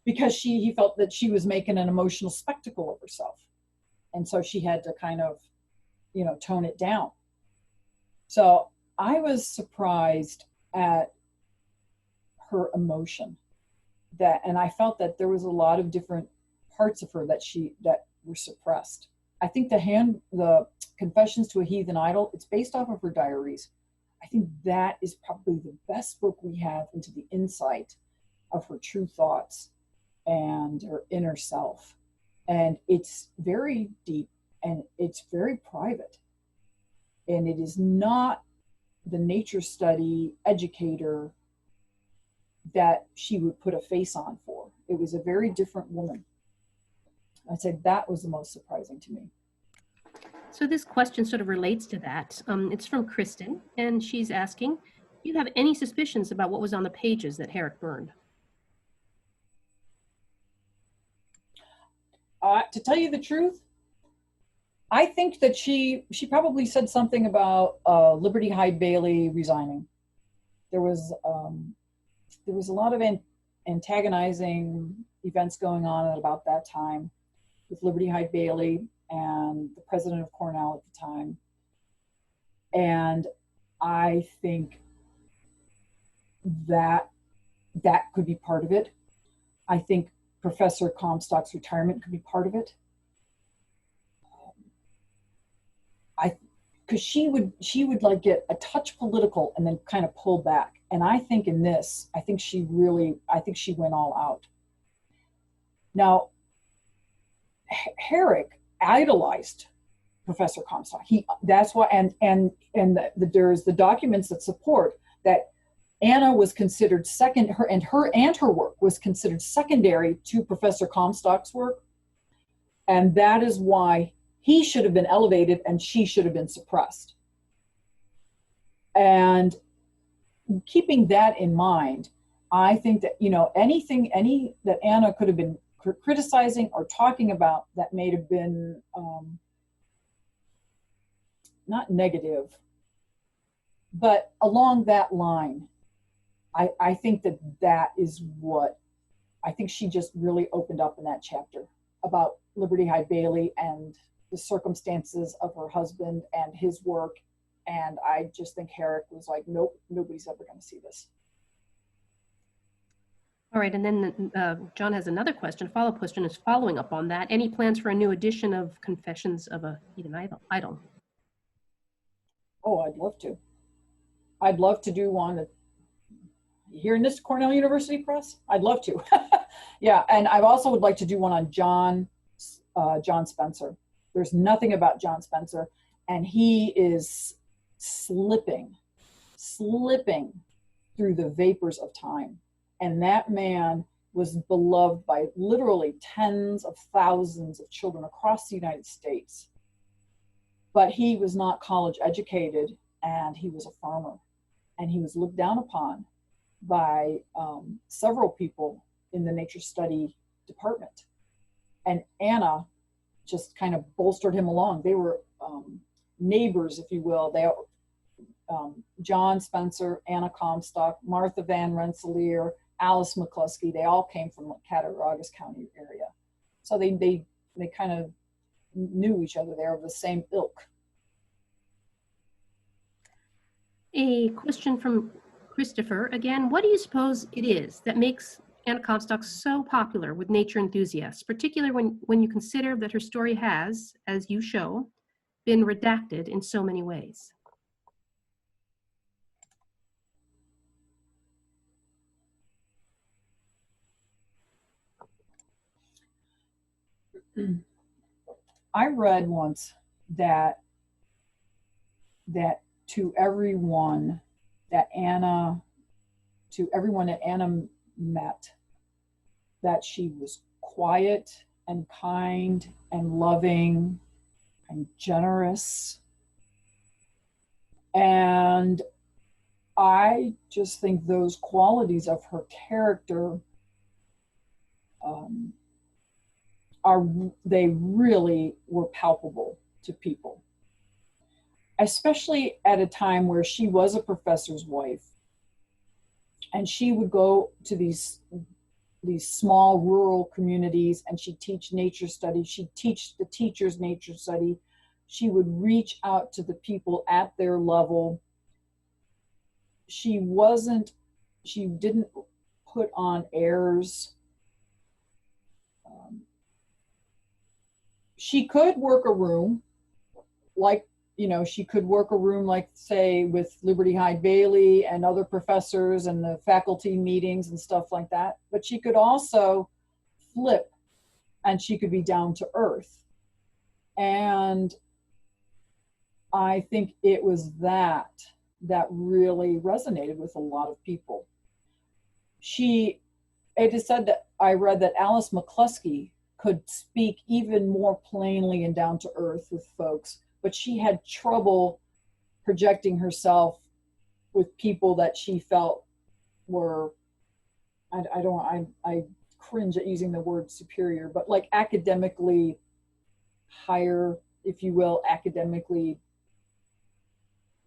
because he felt that she was making an emotional spectacle of herself. And so she had to kind of, tone it down. So I was surprised at her emotion, and I felt that there was a lot of different parts of her that were suppressed. I think the Confessions to a Heathen Idol, it's based off of her diaries. I think that is probably the best book we have into the insight of her true thoughts and her inner self. And it's very deep and it's very private. And it is not the nature study educator that she would put a face on for. It was a very different woman. I'd say that was the most surprising to me. So this question sort of relates to that. It's from Kristen, and she's asking, do you have any suspicions about what was on the pages that Herrick burned? To tell you the truth, I think that she probably said something about Liberty Hyde Bailey resigning. There was a lot of antagonizing events going on at about that time with Liberty Hyde Bailey and the president of Cornell at the time. And I think that could be part of it. I think Professor Comstock's retirement could be part of it. Because she would like get a touch political and then kind of pull back. And I think in this, I think she went all out. Now, Herrick idolized Professor Comstock. That's why, there's the documents that support that Anna was considered her work was considered secondary to Professor Comstock's work. And that is why he should have been elevated and she should have been suppressed. And keeping that in mind, I think that, any that Anna could have been criticizing or talking about that may have been not negative, but along that line, I think that is what I think she just really opened up in that chapter about Liberty Hyde Bailey and the circumstances of her husband and his work. And I just think Herrick was like, nope, nobody's ever going to see this. All right, and then John has another question. Follow-up question is following up on that. Any plans for a new edition of Confessions of a Heathen Idol? Oh, I'd love to. I'd love to do one. Here in this Cornell University Press, I'd love to. Yeah, and I also would like to do one on John Spencer. There's nothing about John Spencer, and he is slipping through the vapors of time. And that man was beloved by literally tens of thousands of children across the United States. But he was not college educated, and he was a farmer, and he was looked down upon by several people in the nature study department. And Anna just kind of bolstered him along. They were neighbors, if you will. John Spencer, Anna Comstock, Martha Van Rensselaer, Alice McCluskey, they all came from the Cattaraugus County area. So they kind of knew each other. They're of the same ilk. A question from Christopher. Again, what do you suppose it is that makes Anna Comstock so popular with nature enthusiasts, particularly when you consider that her story has, as you show, been redacted in so many ways? I read once that to everyone that Anna met, that she was quiet and kind and loving and generous. And I just think those qualities of her character they really were palpable to people, especially at a time where she was a professor's wife, and she would go to these small rural communities, and she'd teach nature study. She'd teach the teachers nature study. She would reach out to the people at their level. She didn't put on airs. She could work a room like, say, with Liberty Hyde Bailey and other professors and the faculty meetings and stuff like that. But she could also flip, and she could be down to earth. And I think it was that really resonated with a lot of people. It is said that I read that Alice McCluskey could speak even more plainly and down to earth with folks, but she had trouble projecting herself with people that she felt were, I cringe at using the word superior, but like academically higher, if you will, academically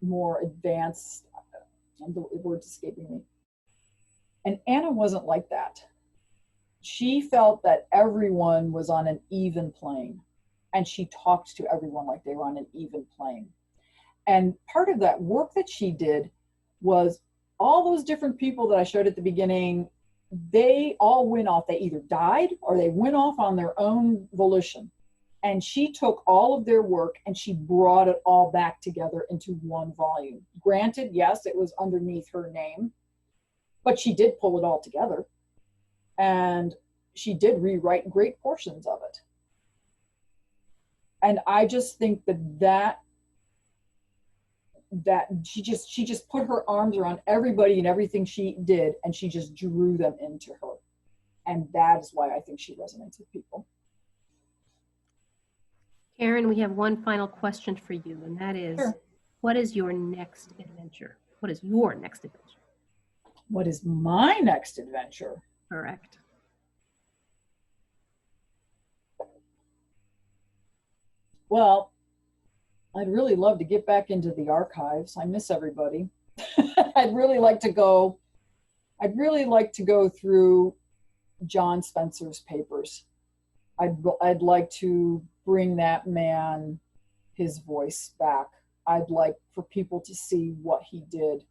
more advanced. The word's escaping me. And Anna wasn't like that. She felt that everyone was on an even plane, and she talked to everyone like they were on an even plane. And part of that work that she did was all those different people that I showed at the beginning, they all went off. They either died or they went off on their own volition. And she took all of their work and she brought it all back together into one volume. Granted, yes, it was underneath her name, but she did pull it all together. And she did rewrite great portions of it. And I just think that she just put her arms around everybody and everything she did, and she just drew them into her. And that is why I think she resonates with people. Karen, we have one final question for you, and that is, Sure. What is your next adventure? What is your next adventure? What is my next adventure? Correct. Well, I'd really love to get back into the archives. I miss everybody. I'd really like to go through John Spencer's papers. I'd like to bring that man, his voice back. I'd like for people to see what he did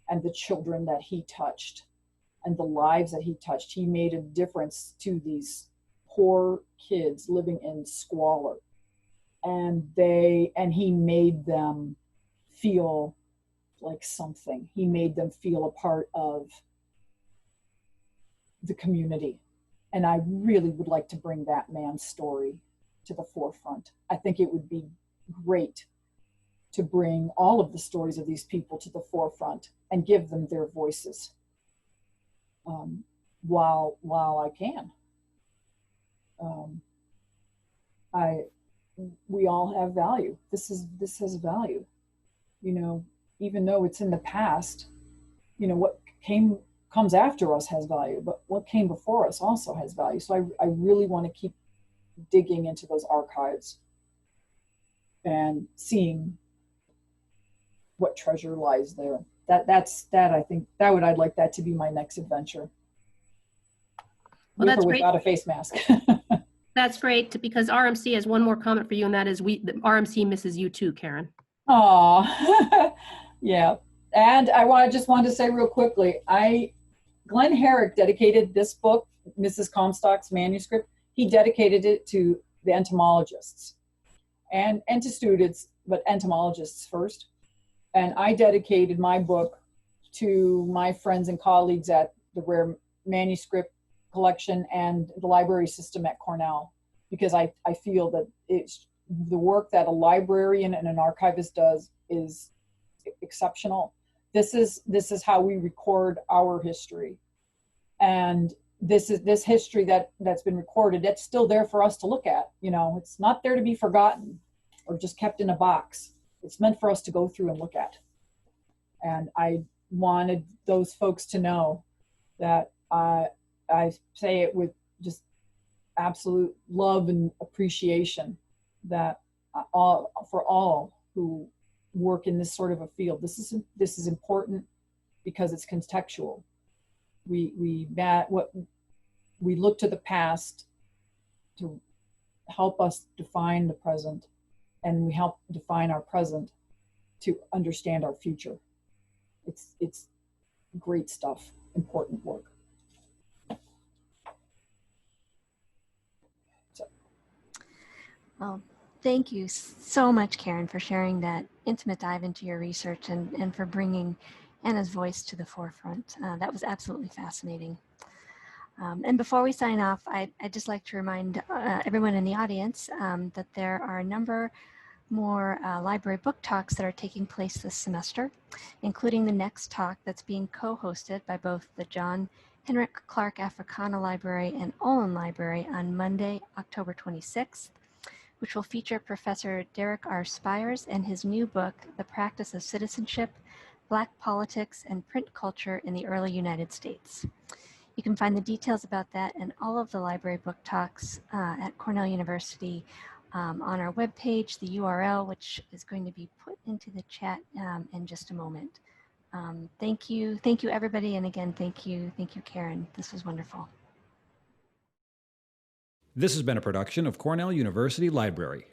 and the children that he touched and the lives that he touched. He made a difference to these poor kids living in squalor. And he made them feel like something. He made them feel a part of the community. And I really would like to bring that man's story to the forefront. I think it would be great to bring all of the stories of these people to the forefront and give them their voices while I can. We all have value. This has value. You know, even though it's in the past, you know, what comes after us has value, but what came before us also has value. So I really want to keep digging into those archives and seeing what treasure lies there. I think I'd like that to be my next adventure. Well, with that's or great. without a face mask. That's great, because RMC has one more comment for you, and that is the RMC misses you too, Karen. Oh, yeah. And I just wanted to say real quickly, Glenn Herrick dedicated this book, Mrs. Comstock's manuscript. He dedicated it to the entomologists and to students, but entomologists first. And I dedicated my book to my friends and colleagues at the Rare Manuscript Collection and the library system at Cornell, because I feel that it's the work that a librarian and an archivist does is exceptional. This is how we record our history, and this history that's been recorded, that's still there for us to look at. You know, it's not there to be forgotten or just kept in a box. It's meant for us to go through and look at. And I wanted those folks to know that I say it with just absolute love and appreciation, that for all who work in this sort of a field, this is important because it's contextual. We look to the past to help us define the present, and we help define our present to understand our future. It's great stuff, important work. Well, thank you so much, Karen, for sharing that intimate dive into your research and for bringing Anna's voice to the forefront. That was absolutely fascinating. And before we sign off, I'd just like to remind everyone in the audience that there are a number more library book talks that are taking place this semester, including the next talk that's being co-hosted by both the John Henry Clark Africana Library and Olin Library on Monday, October 26th, which will feature Professor Derek R. Spires and his new book, The Practice of Citizenship, Black Politics and Print Culture in the Early United States. You can find the details about that and all of the library book talks at Cornell University on our webpage, the URL, which is going to be put into the chat in just a moment. Thank you everybody, and again, thank you Karen. This was wonderful. This has been a production of Cornell University Library.